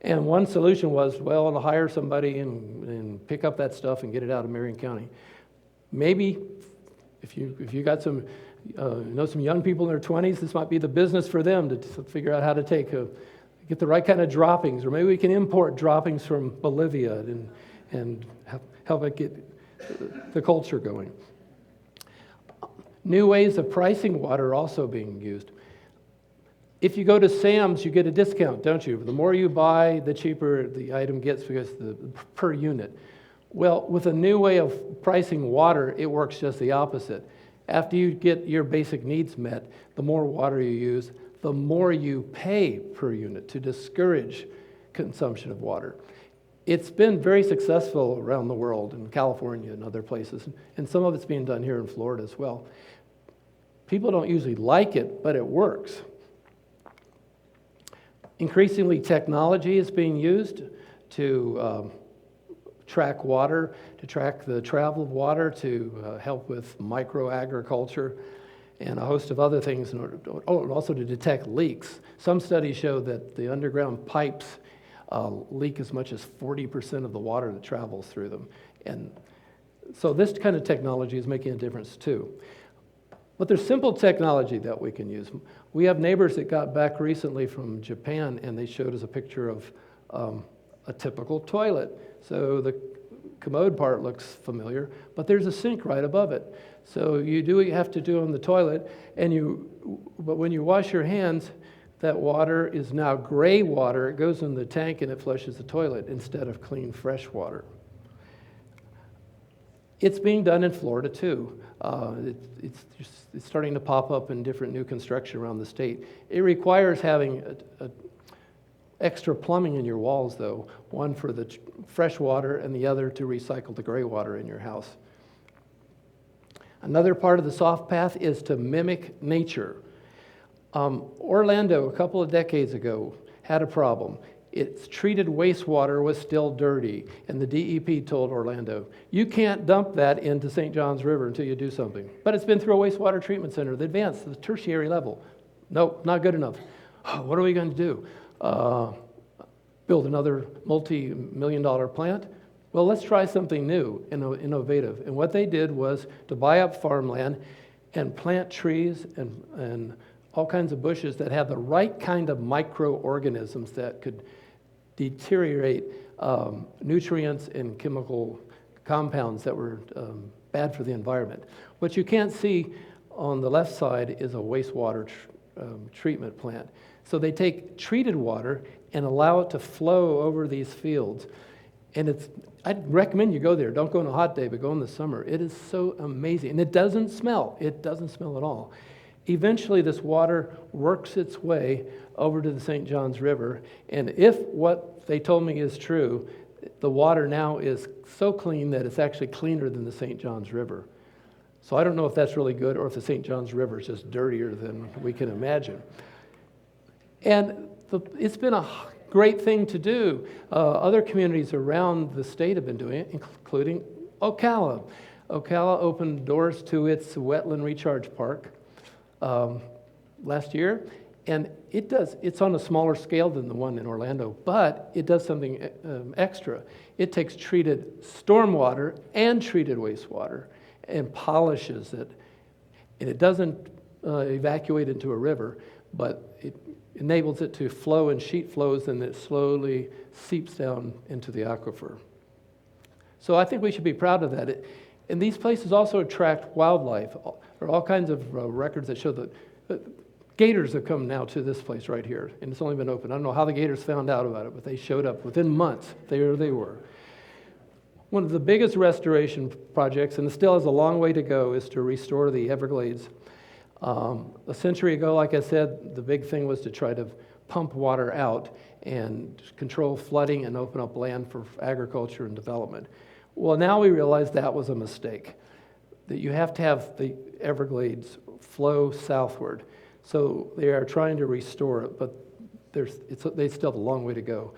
And one solution was, well, I'll hire somebody and pick up that stuff and get it out of Marion County. Maybe if you got some, some young people in their 20s, this might be the business for them to figure out how to get the right kind of droppings, or maybe we can import droppings from Bolivia and help it get the culture going. New ways of pricing water are also being used. If you go to Sam's, you get a discount, don't you? The more you buy, the cheaper the item gets because per unit. Well, with a new way of pricing water, it works just the opposite. After you get your basic needs met, the more water you use, the more you pay per unit to discourage consumption of water. It's been very successful around the world, in California and other places, and some of it's being done here in Florida as well. People don't usually like it, but it works. Increasingly, technology is being used to track water, to track the travel of water, to help with microagriculture. and a host of other things in order to, also to detect leaks. Some studies show that the underground pipes leak as much as 40% of the water that travels through them. And so this kind of technology is making a difference too. But there's simple technology that we can use. We have neighbors that got back recently from Japan, and they showed us a picture of a typical toilet. So the commode part looks familiar, but there's a sink right above it. So you do what you have to do on the toilet, but when you wash your hands, that water is now gray water. It goes in the tank and it flushes the toilet instead of clean, fresh water. It's being done in Florida too. It's starting to pop up in different new construction around the state. It requires having extra plumbing in your walls though, one for the fresh water and the other to recycle the gray water in your house. Another part of the soft path is to mimic nature. Orlando, a couple of decades ago, had a problem. Its treated wastewater was still dirty, and the DEP told Orlando, you can't dump that into St. Johns River until you do something. But it's been through a wastewater treatment center, the advanced, the tertiary level. Nope, not good enough. What are we going to do? Build another multi-million-dollar plant? Well, let's try something new and innovative. And what they did was to buy up farmland and plant trees and all kinds of bushes that had the right kind of microorganisms that could deteriorate nutrients and chemical compounds that were bad for the environment. What you can't see on the left side is a wastewater treatment plant. So they take treated water and allow it to flow over these fields. And I'd recommend you go there. Don't go on a hot day, but go in the summer. It is so amazing. And it doesn't smell. It doesn't smell at all. Eventually, this water works its way over to the St. Johns River. And if what they told me is true, the water now is so clean that it's actually cleaner than the St. Johns River. So I don't know if that's really good or if the St. Johns River is just dirtier than we can imagine. And it's been a great thing to do. Other communities around the state have been doing it, including Ocala. Ocala opened doors to its wetland recharge park last year, and it's on a smaller scale than the one in Orlando, but it does something extra. It takes treated stormwater and treated wastewater and polishes it, and it doesn't evacuate into a river, but it enables it to flow in sheet flows, and it slowly seeps down into the aquifer. So I think we should be proud of that. And these places also attract wildlife. There are all kinds of records that show that gators have come now to this place right here, and it's only been open. I don't know how the gators found out about it, but they showed up within months. There they were. One of the biggest restoration projects, and it still has a long way to go, is to restore the Everglades. A century ago, like I said, the big thing was to try to pump water out and control flooding and open up land for agriculture and development. Well, now we realize that was a mistake, that you have to have the Everglades flow southward. So they are trying to restore it, but they still have a long way to go.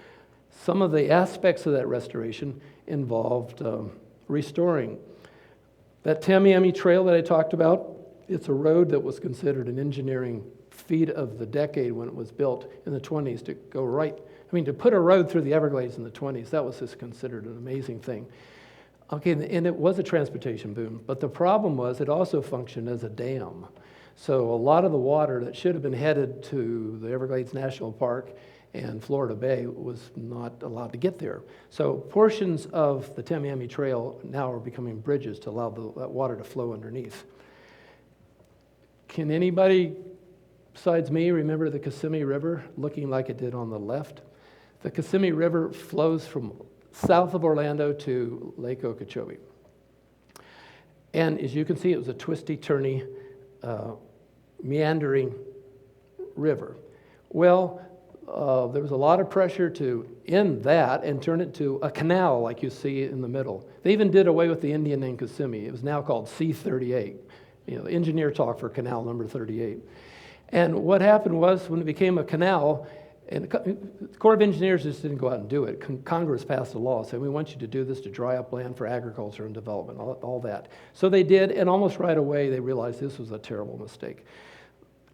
Some of the aspects of that restoration involved restoring. That Tamiami Trail that I talked about, it's a road that was considered an engineering feat of the decade when it was built in the 20s to go right. I mean, to put a road through the Everglades in the 20s, that was just considered an amazing thing. Okay, and it was a transportation boom, but the problem was it also functioned as a dam. So a lot of the water that should have been headed to the Everglades National Park and Florida Bay was not allowed to get there. So portions of the Tamiami Trail now are becoming bridges to allow that water to flow underneath. Can anybody besides me remember the Kissimmee River looking like it did on the left? The Kissimmee River flows from south of Orlando to Lake Okeechobee. And as you can see, it was a twisty, turny, meandering river. Well, there was a lot of pressure to end that and turn it to a canal like you see in the middle. They even did away with the Indian name Kissimmee. It was now called C38. Engineer talk for canal number 38. And what happened was when it became a canal, And the Corps of Engineers just didn't go out and do it. Congress passed a law saying, we want you to do this to dry up land for agriculture and development, all that. So they did, and almost right away they realized this was a terrible mistake.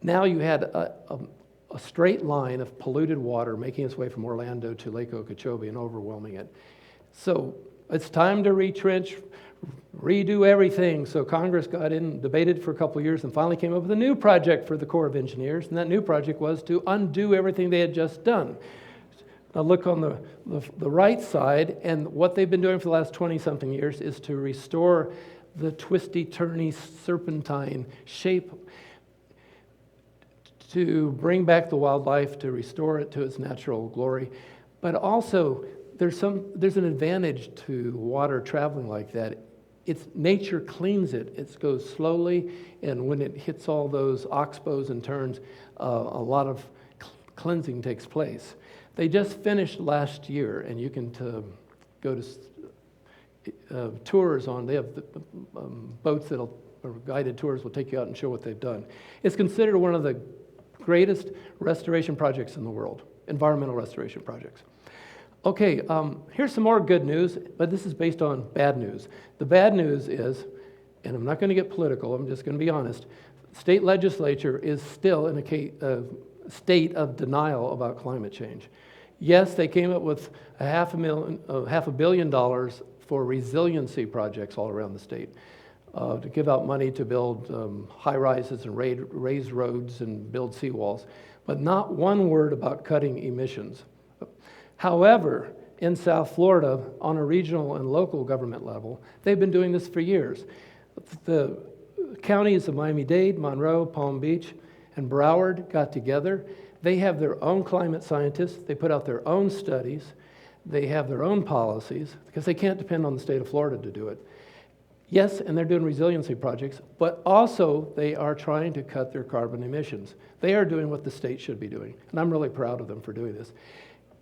Now you had a straight line of polluted water making its way from Orlando to Lake Okeechobee and overwhelming it. So it's time to retrench, redo everything. So Congress got in, debated for a couple of years, and finally came up with a new project for the Corps of Engineers, and that new project was to undo everything they had just done. Now look on the right side, and what they've been doing for the last 20-something years is to restore the twisty-turny serpentine shape, to bring back the wildlife, to restore it to its natural glory. But also, there's an advantage to water traveling like that. Nature cleans it. It goes slowly, and when it hits all those oxbows and turns, a lot of cleansing takes place. They just finished last year, and you can go to tours on. They have boats or guided tours will take you out and show what they've done. It's considered one of the greatest restoration projects in the world, environmental restoration projects. Okay, here's some more good news, but this is based on bad news. The bad news is, and I'm not going to get political, I'm just going to be honest, state legislature is still in a state of denial about climate change. Yes, they came up with $500 million for resiliency projects all around the state, to give out money to build high-rises and raise roads and build seawalls, but not one word about cutting emissions. However, in South Florida, on a regional and local government level, they've been doing this for years. The counties of Miami-Dade, Monroe, Palm Beach, and Broward got together. They have their own climate scientists. They put out their own studies. They have their own policies because they can't depend on the state of Florida to do it. Yes, and they're doing resiliency projects, but also they are trying to cut their carbon emissions. They are doing what the state should be doing, and I'm really proud of them for doing this.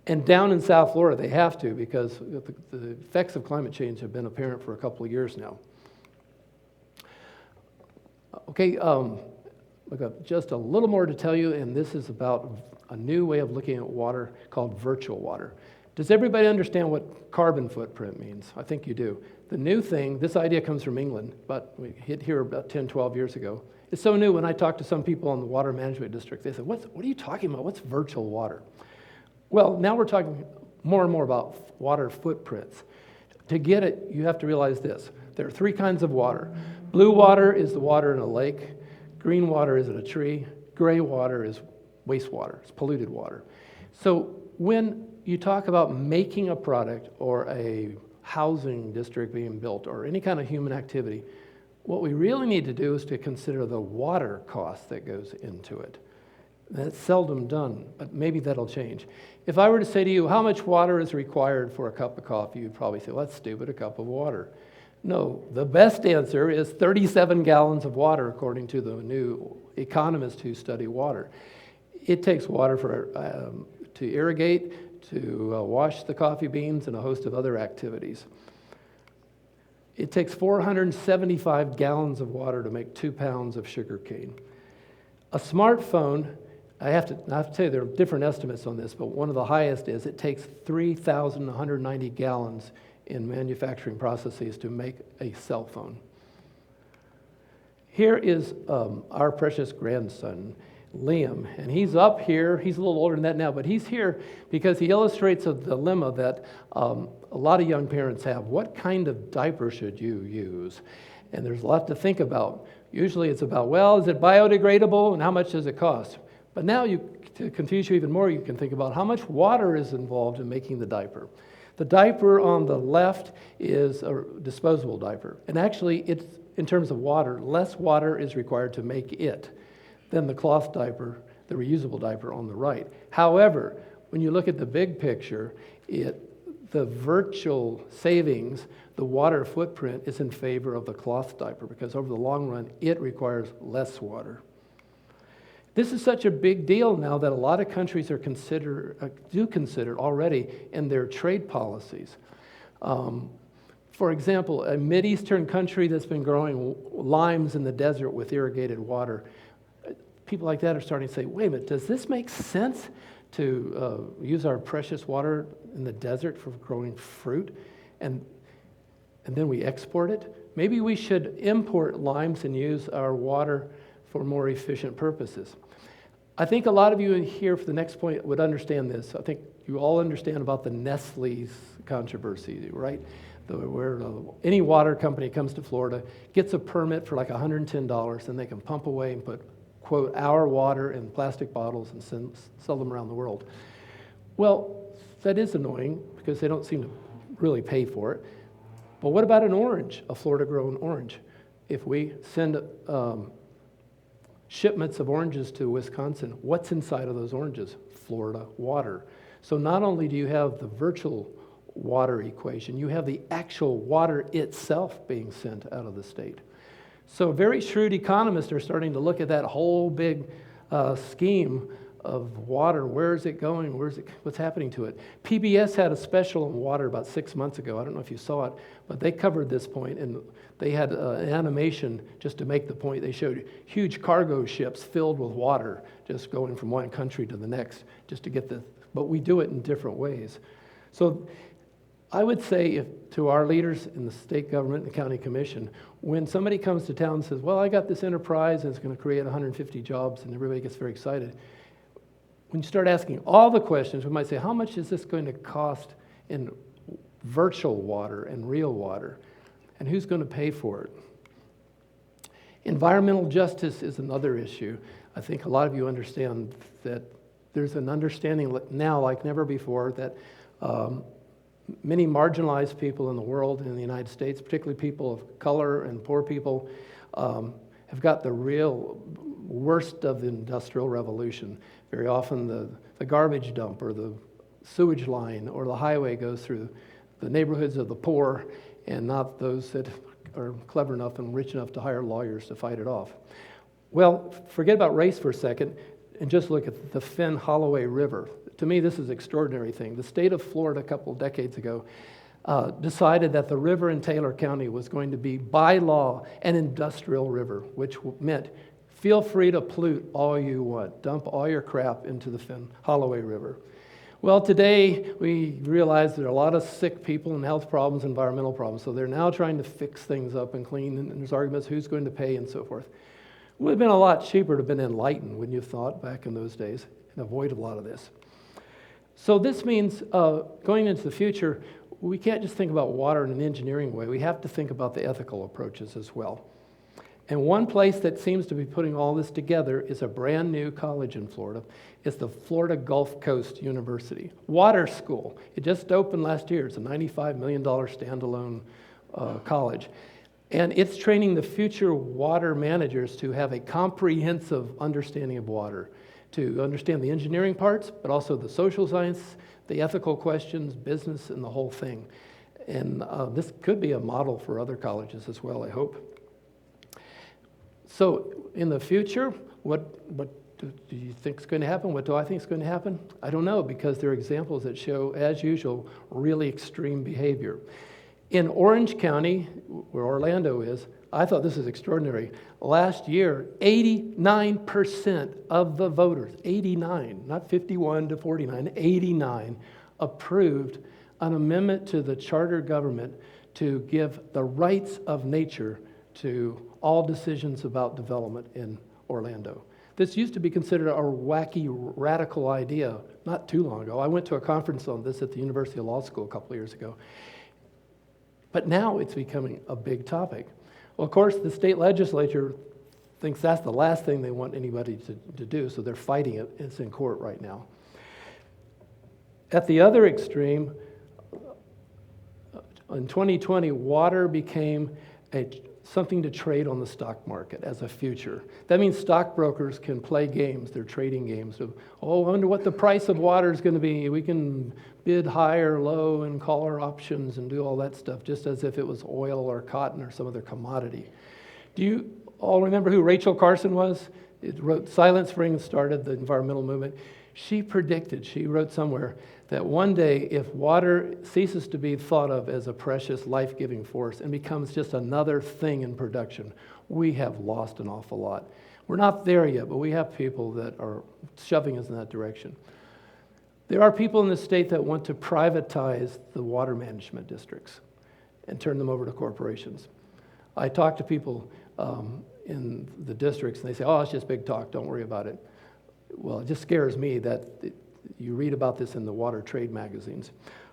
And down in South Florida, they have to because the effects of climate change have been apparent for a couple of years now. Okay, I've got just a little more to tell you, and this is about a new way of looking at water called virtual water. Does everybody understand what carbon footprint means? I think you do. The new thing, this idea comes from England, but we hit here about 10, 12 years ago. It's so new. When I talk to some people in the water management district, they say, what are you talking about? What's virtual water? Well, now we're talking more and more about water footprints. To get it, you have to realize this. There are three kinds of water. Blue water is the water in a lake. Green water is in a tree. Gray water is wastewater. It's polluted water. So when you talk about making a product or a housing district being built or any kind of human activity, what we really need to do is to consider the water cost that goes into it. That's seldom done, but maybe that'll change. If I were to say to you, how much water is required for a cup of coffee, you'd probably say, well, that's stupid, a cup of water. No, the best answer is 37 gallons of water, according to the new economists who study water. It takes water to irrigate, to wash the coffee beans, and a host of other activities. It takes 475 gallons of water to make 2 pounds of sugar cane. A smartphone, I have to tell you, there are different estimates on this, but one of the highest is it takes 3,190 gallons in manufacturing processes to make a cell phone. Here is our precious grandson, Liam, and he's up here. He's a little older than that now, but he's here because he illustrates a dilemma that a lot of young parents have. What kind of diaper should you use? And there's a lot to think about. Usually it's about, well, is it biodegradable and how much does it cost? But now, to confuse you even more, you can think about how much water is involved in making the diaper. The diaper on the left is a disposable diaper. And actually, it's, in terms of water, less water is required to make it than the cloth diaper, the reusable diaper on the right. However, when you look at the big picture, the virtual savings, the water footprint is in favor of the cloth diaper because over the long run, it requires less water. This is such a big deal now that a lot of countries do consider already in their trade policies. For example, a Mideastern country that's been growing limes in the desert with irrigated water, people like that are starting to say, wait a minute, does this make sense to use our precious water in the desert for growing fruit, and then we export it? Maybe we should import limes and use our water for more efficient purposes. I think a lot of you here for the next point would understand this. I think you all understand about the Nestle's controversy, right? Where any water company comes to Florida, gets a permit for like $110, and they can pump away and put, quote, our water in plastic bottles and sell them around the world. Well, that is annoying because they don't seem to really pay for it. But what about an orange, a Florida-grown orange? If we send shipments of oranges to Wisconsin, what's inside of those oranges? Florida water. So not only do you have the virtual water equation, you have the actual water itself being sent out of the state. So very shrewd economists are starting to look at that whole big scheme of water. Where is it going? What's happening to it? PBS had a special on water about 6 months ago. I don't know if you saw it, but they covered this point, and they had an animation just to make the point. They showed huge cargo ships filled with water just going from one country to the next just to get but we do it in different ways. So I would say to our leaders in the state government and the county commission, when somebody comes to town and says, well, I got this enterprise and it's going to create 150 jobs, and everybody gets very excited, when you start asking all the questions, we might say, how much is this going to cost in virtual water and real water? And who's going to pay for it? Environmental justice is another issue. I think a lot of you understand that there's an understanding now like never before that many marginalized people in the world, in the United States, particularly people of color and poor people, have got the real worst of the Industrial Revolution. Very often the garbage dump or the sewage line or the highway goes through the neighborhoods of the poor and not those that are clever enough and rich enough to hire lawyers to fight it off. Well, forget about race for a second and just look at the Finn-Holloway River. To me, this is an extraordinary thing. The state of Florida a couple of decades ago decided that the river in Taylor County was going to be, by law, an industrial river, which meant feel free to pollute all you want. Dump all your crap into the Finn-Holloway River. Well, today we realize there are a lot of sick people and health problems, environmental problems, so they're now trying to fix things up and clean, and there's arguments who's going to pay and so forth. It would have been a lot cheaper to have been enlightened, wouldn't you have thought, back in those days, and avoid a lot of this. So this means going into the future, we can't just think about water in an engineering way. We have to think about the ethical approaches as well. And one place that seems to be putting all this together is a brand new college in Florida. It's the Florida Gulf Coast University Water School. It just opened last year. It's a $95 million standalone college. And it's training the future water managers to have a comprehensive understanding of water, to understand the engineering parts, but also the social science, the ethical questions, business, and the whole thing. And this could be a model for other colleges as well, I hope. So in the future, what do you think is going to happen? What do I think is going to happen? I don't know, because there are examples that show, as usual, really extreme behavior. In Orange County, where Orlando is, I thought this is extraordinary. Last year, 89% of the voters, 89, not 51 to 49, 89, approved an amendment to the charter government to give the rights of nature to all decisions about development in Orlando. This used to be considered a wacky, radical idea not too long ago. I went to a conference on this at the University of Law School a couple of years ago. But now it's becoming a big topic. Well, of course, the state legislature thinks that's the last thing they want anybody to do, so they're fighting it. It's in court right now. At the other extreme, in 2020, water became something to trade on the stock market as a future. That means stockbrokers can play games. They're trading games of, I wonder what the price of water is going to be. We can bid high or low and call our options and do all that stuff, just as if it was oil or cotton or some other commodity. Do you all remember who Rachel Carson was? It wrote Silent Spring, started the environmental movement. She wrote somewhere, that one day if water ceases to be thought of as a precious life-giving force and becomes just another thing in production, we have lost an awful lot. We're not there yet, but we have people that are shoving us in that direction. There are people in the state that want to privatize the water management districts and turn them over to corporations. I talk to people in the districts, and they say, oh, it's just big talk, don't worry about it. Well, it just scares me that you read about this in the water trade magazines.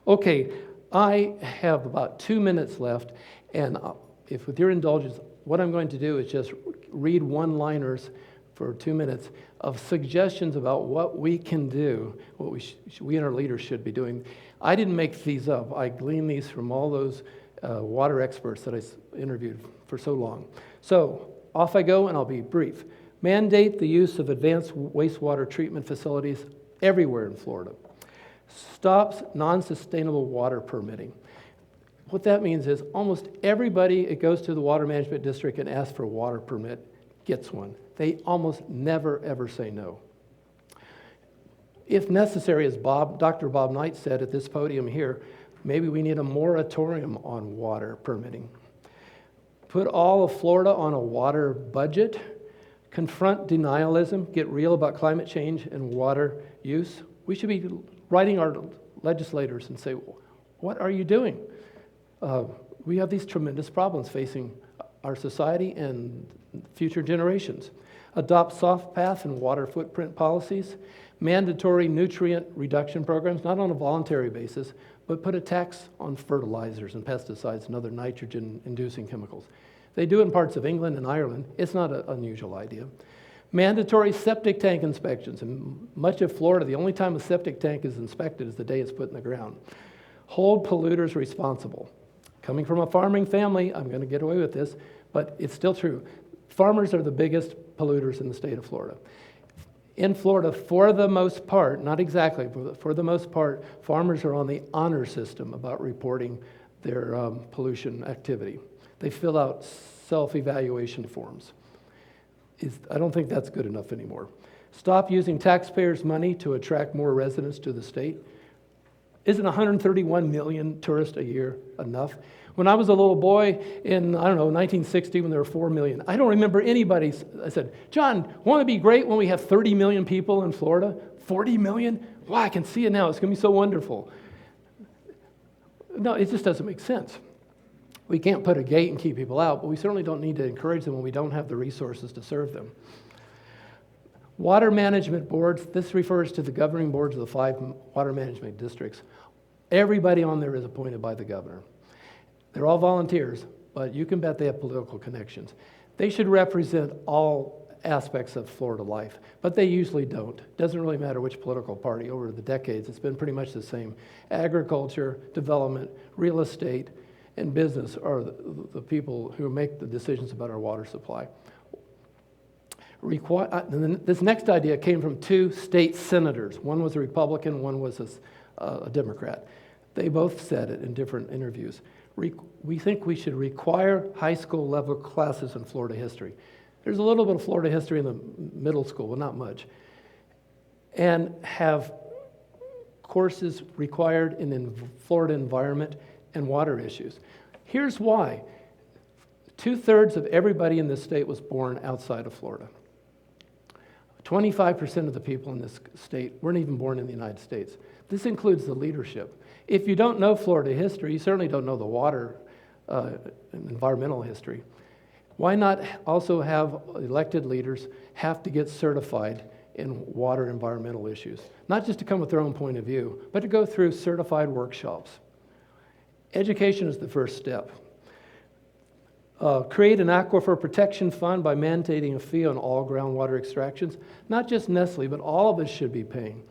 Okay, I have about 2 minutes left, and if with your indulgence, what I'm going to do is just read one-liners for 2 minutes of suggestions about what we can do, what we and our leaders should be doing. I didn't make these up. I gleaned these from all those water experts that I interviewed for so long. So off I go, and I'll be brief. Mandate the use of advanced wastewater treatment facilities everywhere in Florida. Stops non-sustainable water permitting. What that means is almost everybody that goes to the water management district and asks for a water permit gets one. They almost never, ever say no. If necessary, as Dr. Bob Knight said at this podium here, maybe we need a moratorium on water permitting. Put all of Florida on a water budget. Confront denialism. Get real about climate change and water use. We should be writing our legislators and say, what are you doing? We have these tremendous problems facing our society and future generations. Adopt soft path and water footprint policies. Mandatory nutrient reduction programs, not on a voluntary basis, but put a tax on fertilizers and pesticides and other nitrogen-inducing chemicals. They do it in parts of England and Ireland. It's not an unusual idea. Mandatory septic tank inspections. In much of Florida, the only time a septic tank is inspected is the day it's put in the ground. Hold polluters responsible. Coming from a farming family, I'm going to get away with this, but it's still true. Farmers are the biggest polluters in the state of Florida. In Florida, for the most part, not exactly, but for the most part, farmers are on the honor system about reporting their pollution activity. They fill out self-evaluation forms. I don't think that's good enough anymore. Stop using taxpayers' money to attract more residents to the state. Isn't 131 million tourists a year enough? When I was a little boy in, 1960, when there were 4 million, I don't remember anybody. I said, John, won't it be great when we have 30 million people in Florida? 40 million? Wow, I can see it now. It's going to be so wonderful. No, it just doesn't make sense. We can't put a gate and keep people out, but we certainly don't need to encourage them when we don't have the resources to serve them. Water management boards, this refers to the governing boards of the 5 water management districts. Everybody on there is appointed by the governor. They're all volunteers, but you can bet they have political connections. They should represent all aspects of Florida life, but they usually don't. It doesn't really matter which political party. Over the decades, it's been pretty much the same. Agriculture, development, real estate, and business are the people who make the decisions about our water supply. This next idea came from 2 state senators. One was a Republican, one was a Democrat. They both said it in different interviews. We think we should require high school level classes in Florida history. There's a little bit of Florida history in the middle school, but not much. And have courses required in Florida environment and water issues. Here's why. 2/3 of everybody in this state was born outside of Florida. 25% of the people in this state weren't even born in the United States. This includes the leadership. If you don't know Florida history, you certainly don't know the water environmental history. Why not also have elected leaders have to get certified in water environmental issues? Not just to come with their own point of view, but to go through certified workshops. Education is the first step. Create an aquifer protection fund by mandating a fee on all groundwater extractions. Not just Nestle, but all of us should be paying.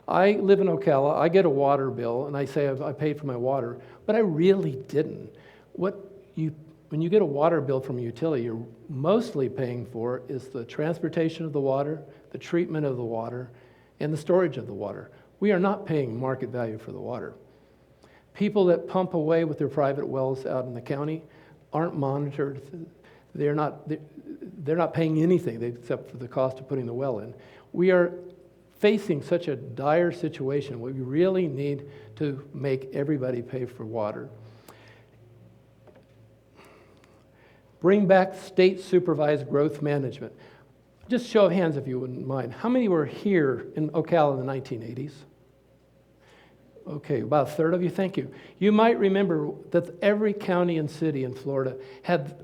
I live in Ocala. I get a water bill, and I say I paid for my water, but I really didn't. When you get a water bill from a utility, you're mostly paying for is the transportation of the water, the treatment of the water, and the storage of the water. We are not paying market value for the water. People that pump away with their private wells out in the county aren't monitored. They're not paying anything except for the cost of putting the well in. We are facing such a dire situation. We really need to make everybody pay for water. Bring back state-supervised growth management. Just show of hands if you wouldn't mind. How many were here in Ocala in the 1980s? Okay, about a third of you, thank you. You might remember that every county and city in Florida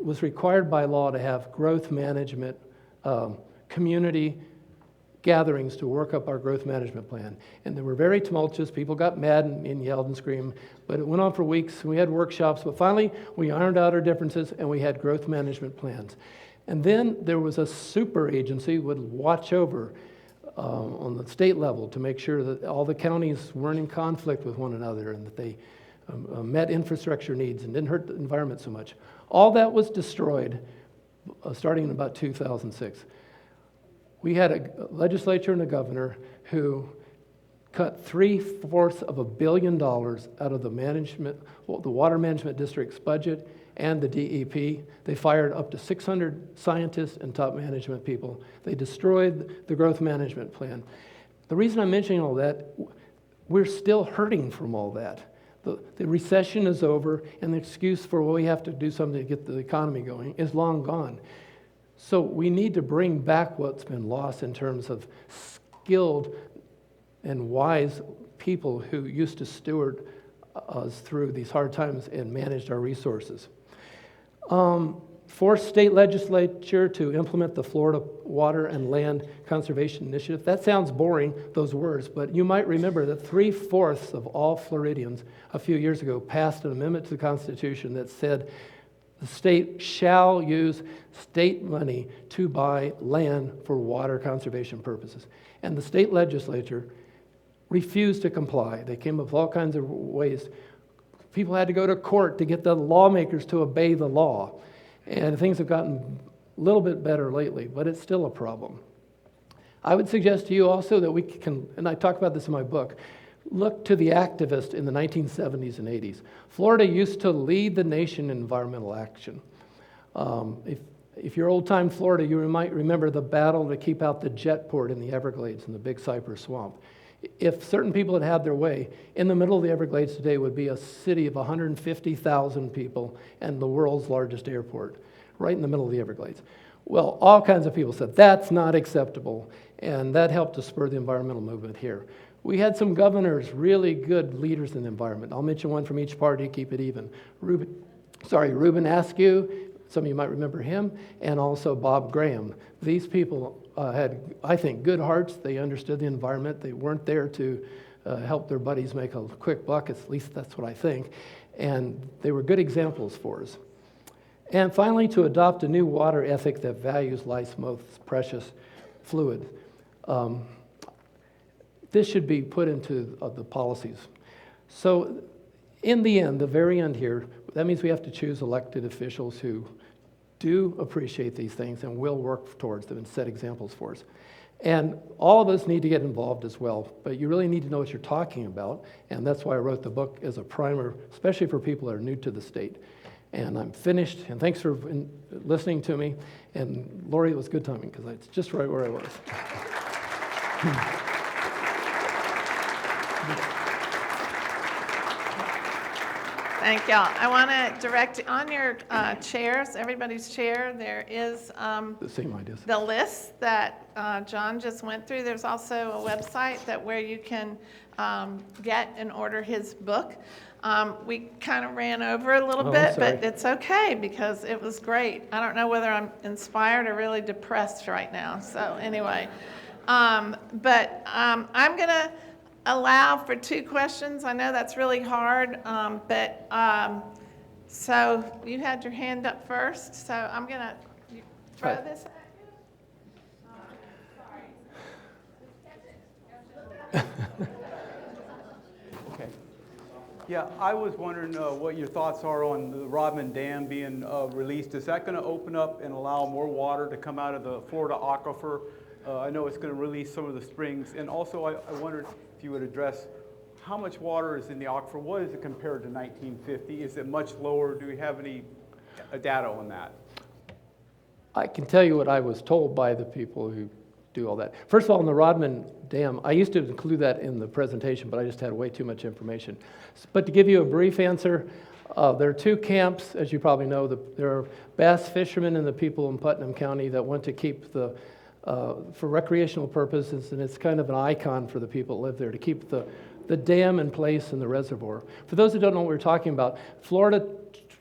was required by law to have growth management, community gatherings to work up our growth management plan. And they were very tumultuous. People got mad and yelled and screamed, but it went on for weeks. We had workshops, but finally we ironed out our differences and we had growth management plans. And then there was a super agency would watch over on the state level to make sure that all the counties weren't in conflict with one another and that they met infrastructure needs and didn't hurt the environment so much. All that was destroyed starting in about 2006. We had a legislature and a governor who cut $750 million out of the water management district's budget and the DEP. They fired up to 600 scientists and top management people. They destroyed the growth management plan. The reason I'm mentioning all that, we're still hurting from all that. The recession is over, and the excuse for, well, we have to do something to get the economy going is long gone. So we need to bring back what's been lost in terms of skilled and wise people who used to steward us through these hard times and managed our resources. Force state legislature to implement the Florida Water and Land Conservation Initiative. That sounds boring, those words, but you might remember that 3/4 of all Floridians a few years ago passed an amendment to the Constitution that said the state shall use state money to buy land for water conservation purposes. And the state legislature refused to comply. They came up with all kinds of ways. People had to go to court to get the lawmakers to obey the law. And things have gotten a little bit better lately, but it's still a problem. I would suggest to you also that we can, and I talk about this in my book, look to the activists in the 1970s and 80s. Florida used to lead the nation in environmental action. If you're old-time Florida, you might remember the battle to keep out the jet port in the Everglades and the Big Cypress Swamp. If certain people had had their way, in the middle of the Everglades today would be a city of 150,000 people and the world's largest airport, right in the middle of the Everglades. Well, all kinds of people said, that's not acceptable, and that helped to spur the environmental movement here. We had some governors, really good leaders in the environment. I'll mention one from each party to keep it even. Reuben Askew, some of you might remember him, and also Bob Graham. These people had, I think, good hearts. They understood the environment. They weren't there to help their buddies make a quick buck, at least that's what I think. And they were good examples for us. And finally, to adopt a new water ethic that values life's most precious fluid. This should be put into the policies. So in the end, the very end here, that means we have to choose elected officials who do appreciate these things and will work towards them and set examples for us. And all of us need to get involved as well, but you really need to know what you're talking about, and that's why I wrote the book as a primer, especially for people that are new to the state. And I'm finished, and thanks for listening to me. And Lori, it was good timing, because it's just right where I was. Thank y'all. I want to direct on your chairs, everybody's chair, there is The same ideas. the list that John just went through. There's also a website where you can get and order his book. We kind of ran over a little bit, but it's okay because it was great. I don't know whether I'm inspired or really depressed right now. So anyway, I'm going to allow for 2 questions. I know that's really hard, so you had your hand up first, so I'm going to throw this at you. Okay. Yeah, I was wondering what your thoughts are on the Rodman Dam being released. Is that going to open up and allow more water to come out of the Florida aquifer? I know it's going to release some of the springs. And also, I wondered if you would address how much water is in the aquifer. What is it compared to 1950? Is it much lower? Do we have any data on that? I can tell you what I was told by the people who do all that. First of all, in the Rodman Dam, I used to include that in the presentation, but I just had way too much information. But to give you a brief answer, there are 2 camps, as you probably know. There are bass fishermen and the people in Putnam County that want to keep for recreational purposes, and it's kind of an icon for the people that live there, to keep the the dam in place in the reservoir. For those who don't know what we're talking about, Florida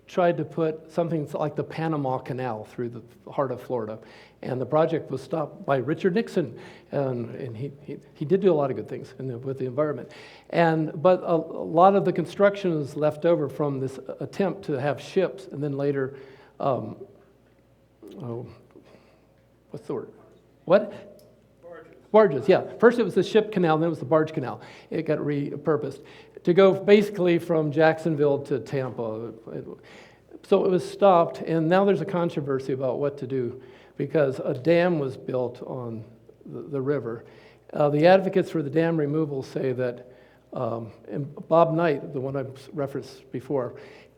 tried to put something like the Panama Canal through the heart of Florida. And the project was stopped by Richard Nixon, and he did do a lot of good things with the environment. But a lot of the construction was left over from this attempt to have ships, and then later, what's the word? What? Barges, yeah. First it was the ship canal, then it was the barge canal. It got repurposed to go basically from Jacksonville to Tampa. So it was stopped, and now there's a controversy about what to do because a dam was built on the river. The advocates for the dam removal say that, and Bob Knight, the one I referenced before,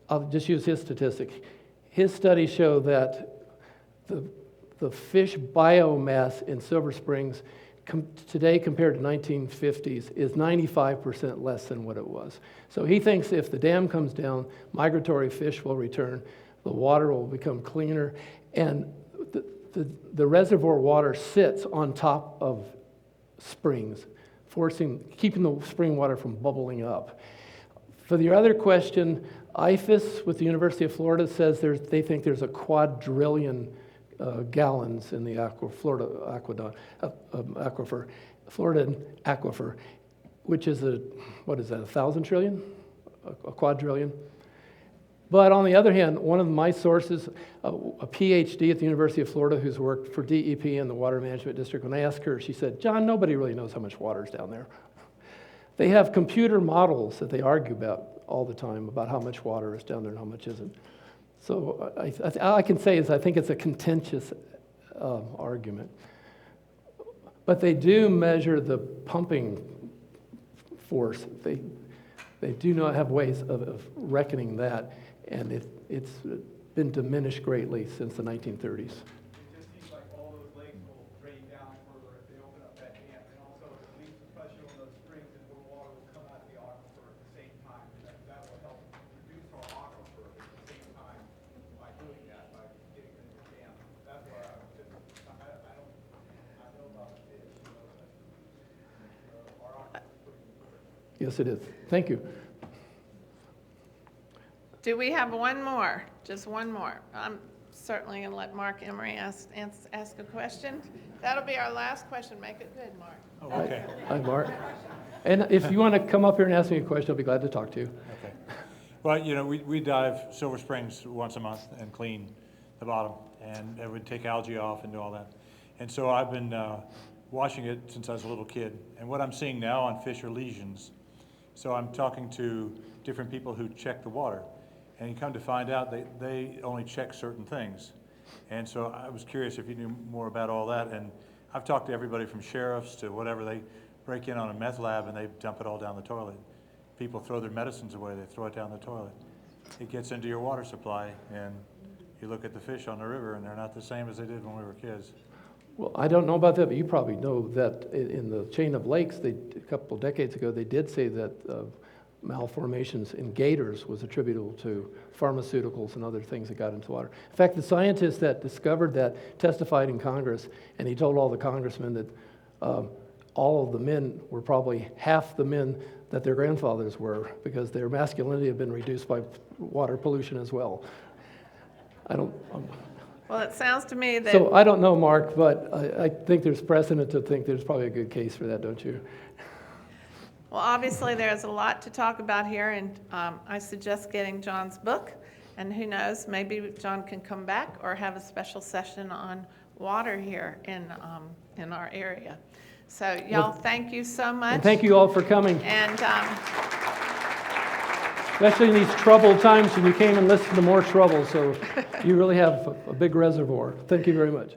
I'll just use his statistic. His studies show that the fish biomass in Silver Springs today compared to 1950s is 95% less than what it was. So he thinks if the dam comes down, migratory fish will return, the water will become cleaner, and the reservoir water sits on top of springs, keeping the spring water from bubbling up. For the other question, IFAS with the University of Florida says they think there's a quadrillion gallons in the Florida aquifer, which is 1,000 trillion? A quadrillion? But on the other hand, one of my sources, a PhD at the University of Florida who's worked for DEP in the Water Management District, when I asked her, she said, John, nobody really knows how much water is down there. They have computer models that they argue about all the time about how much water is down there and how much isn't. So all I can say is I think it's a contentious argument. But they do measure the pumping force. They do not have ways of reckoning that, and it's been diminished greatly since the 1930s. It just seems like all those lakes will drain down further if they open up that dam, and also it relieves the pressure on those springs and more water will come out of the aquifer at the same time. That will help reduce our aquifer at the same time by doing that, by getting rid of the dam. That's why I know about the fish, our aquifer is pretty important. Yes, it is. Thank you. Do we have one more? Just one more. I'm certainly going to let Mark Emery ask a question. That'll be our last question. Make it good, Mark. Oh, okay. Hi, Mark. And if you want to come up here and ask me a question, I'll be glad to talk to you. Okay. Well, you know, we dive Silver Springs once a month and clean the bottom, and it would take algae off and do all that. And so I've been watching it since I was a little kid. And what I'm seeing now on fish are lesions. So I'm talking to different people who check the water. And you come to find out they only check certain things. And so I was curious if you knew more about all that. And I've talked to everybody from sheriffs to whatever. They break in on a meth lab and they dump it all down the toilet. People throw their medicines away, they throw it down the toilet. It gets into your water supply, and you look at the fish on the river and they're not the same as they did when we were kids. Well, I don't know about that, but you probably know that in the chain of lakes, a couple decades ago, they did say that malformations in gators was attributable to pharmaceuticals and other things that got into water. In fact, the scientist that discovered that testified in Congress, and he told all the congressmen that all of the men were probably half the men that their grandfathers were, because their masculinity had been reduced by water pollution as well. Well, it sounds to me that... So I don't know, Mark, but I think there's precedent to think there's probably a good case for that, don't you? Well, obviously, there's a lot to talk about here, and I suggest getting John's book, and who knows, maybe John can come back or have a special session on water here in our area. So, y'all, thank you so much. And thank you all for coming. And especially in these troubled times, and you came and listened to more trouble, so you really have a big reservoir. Thank you very much.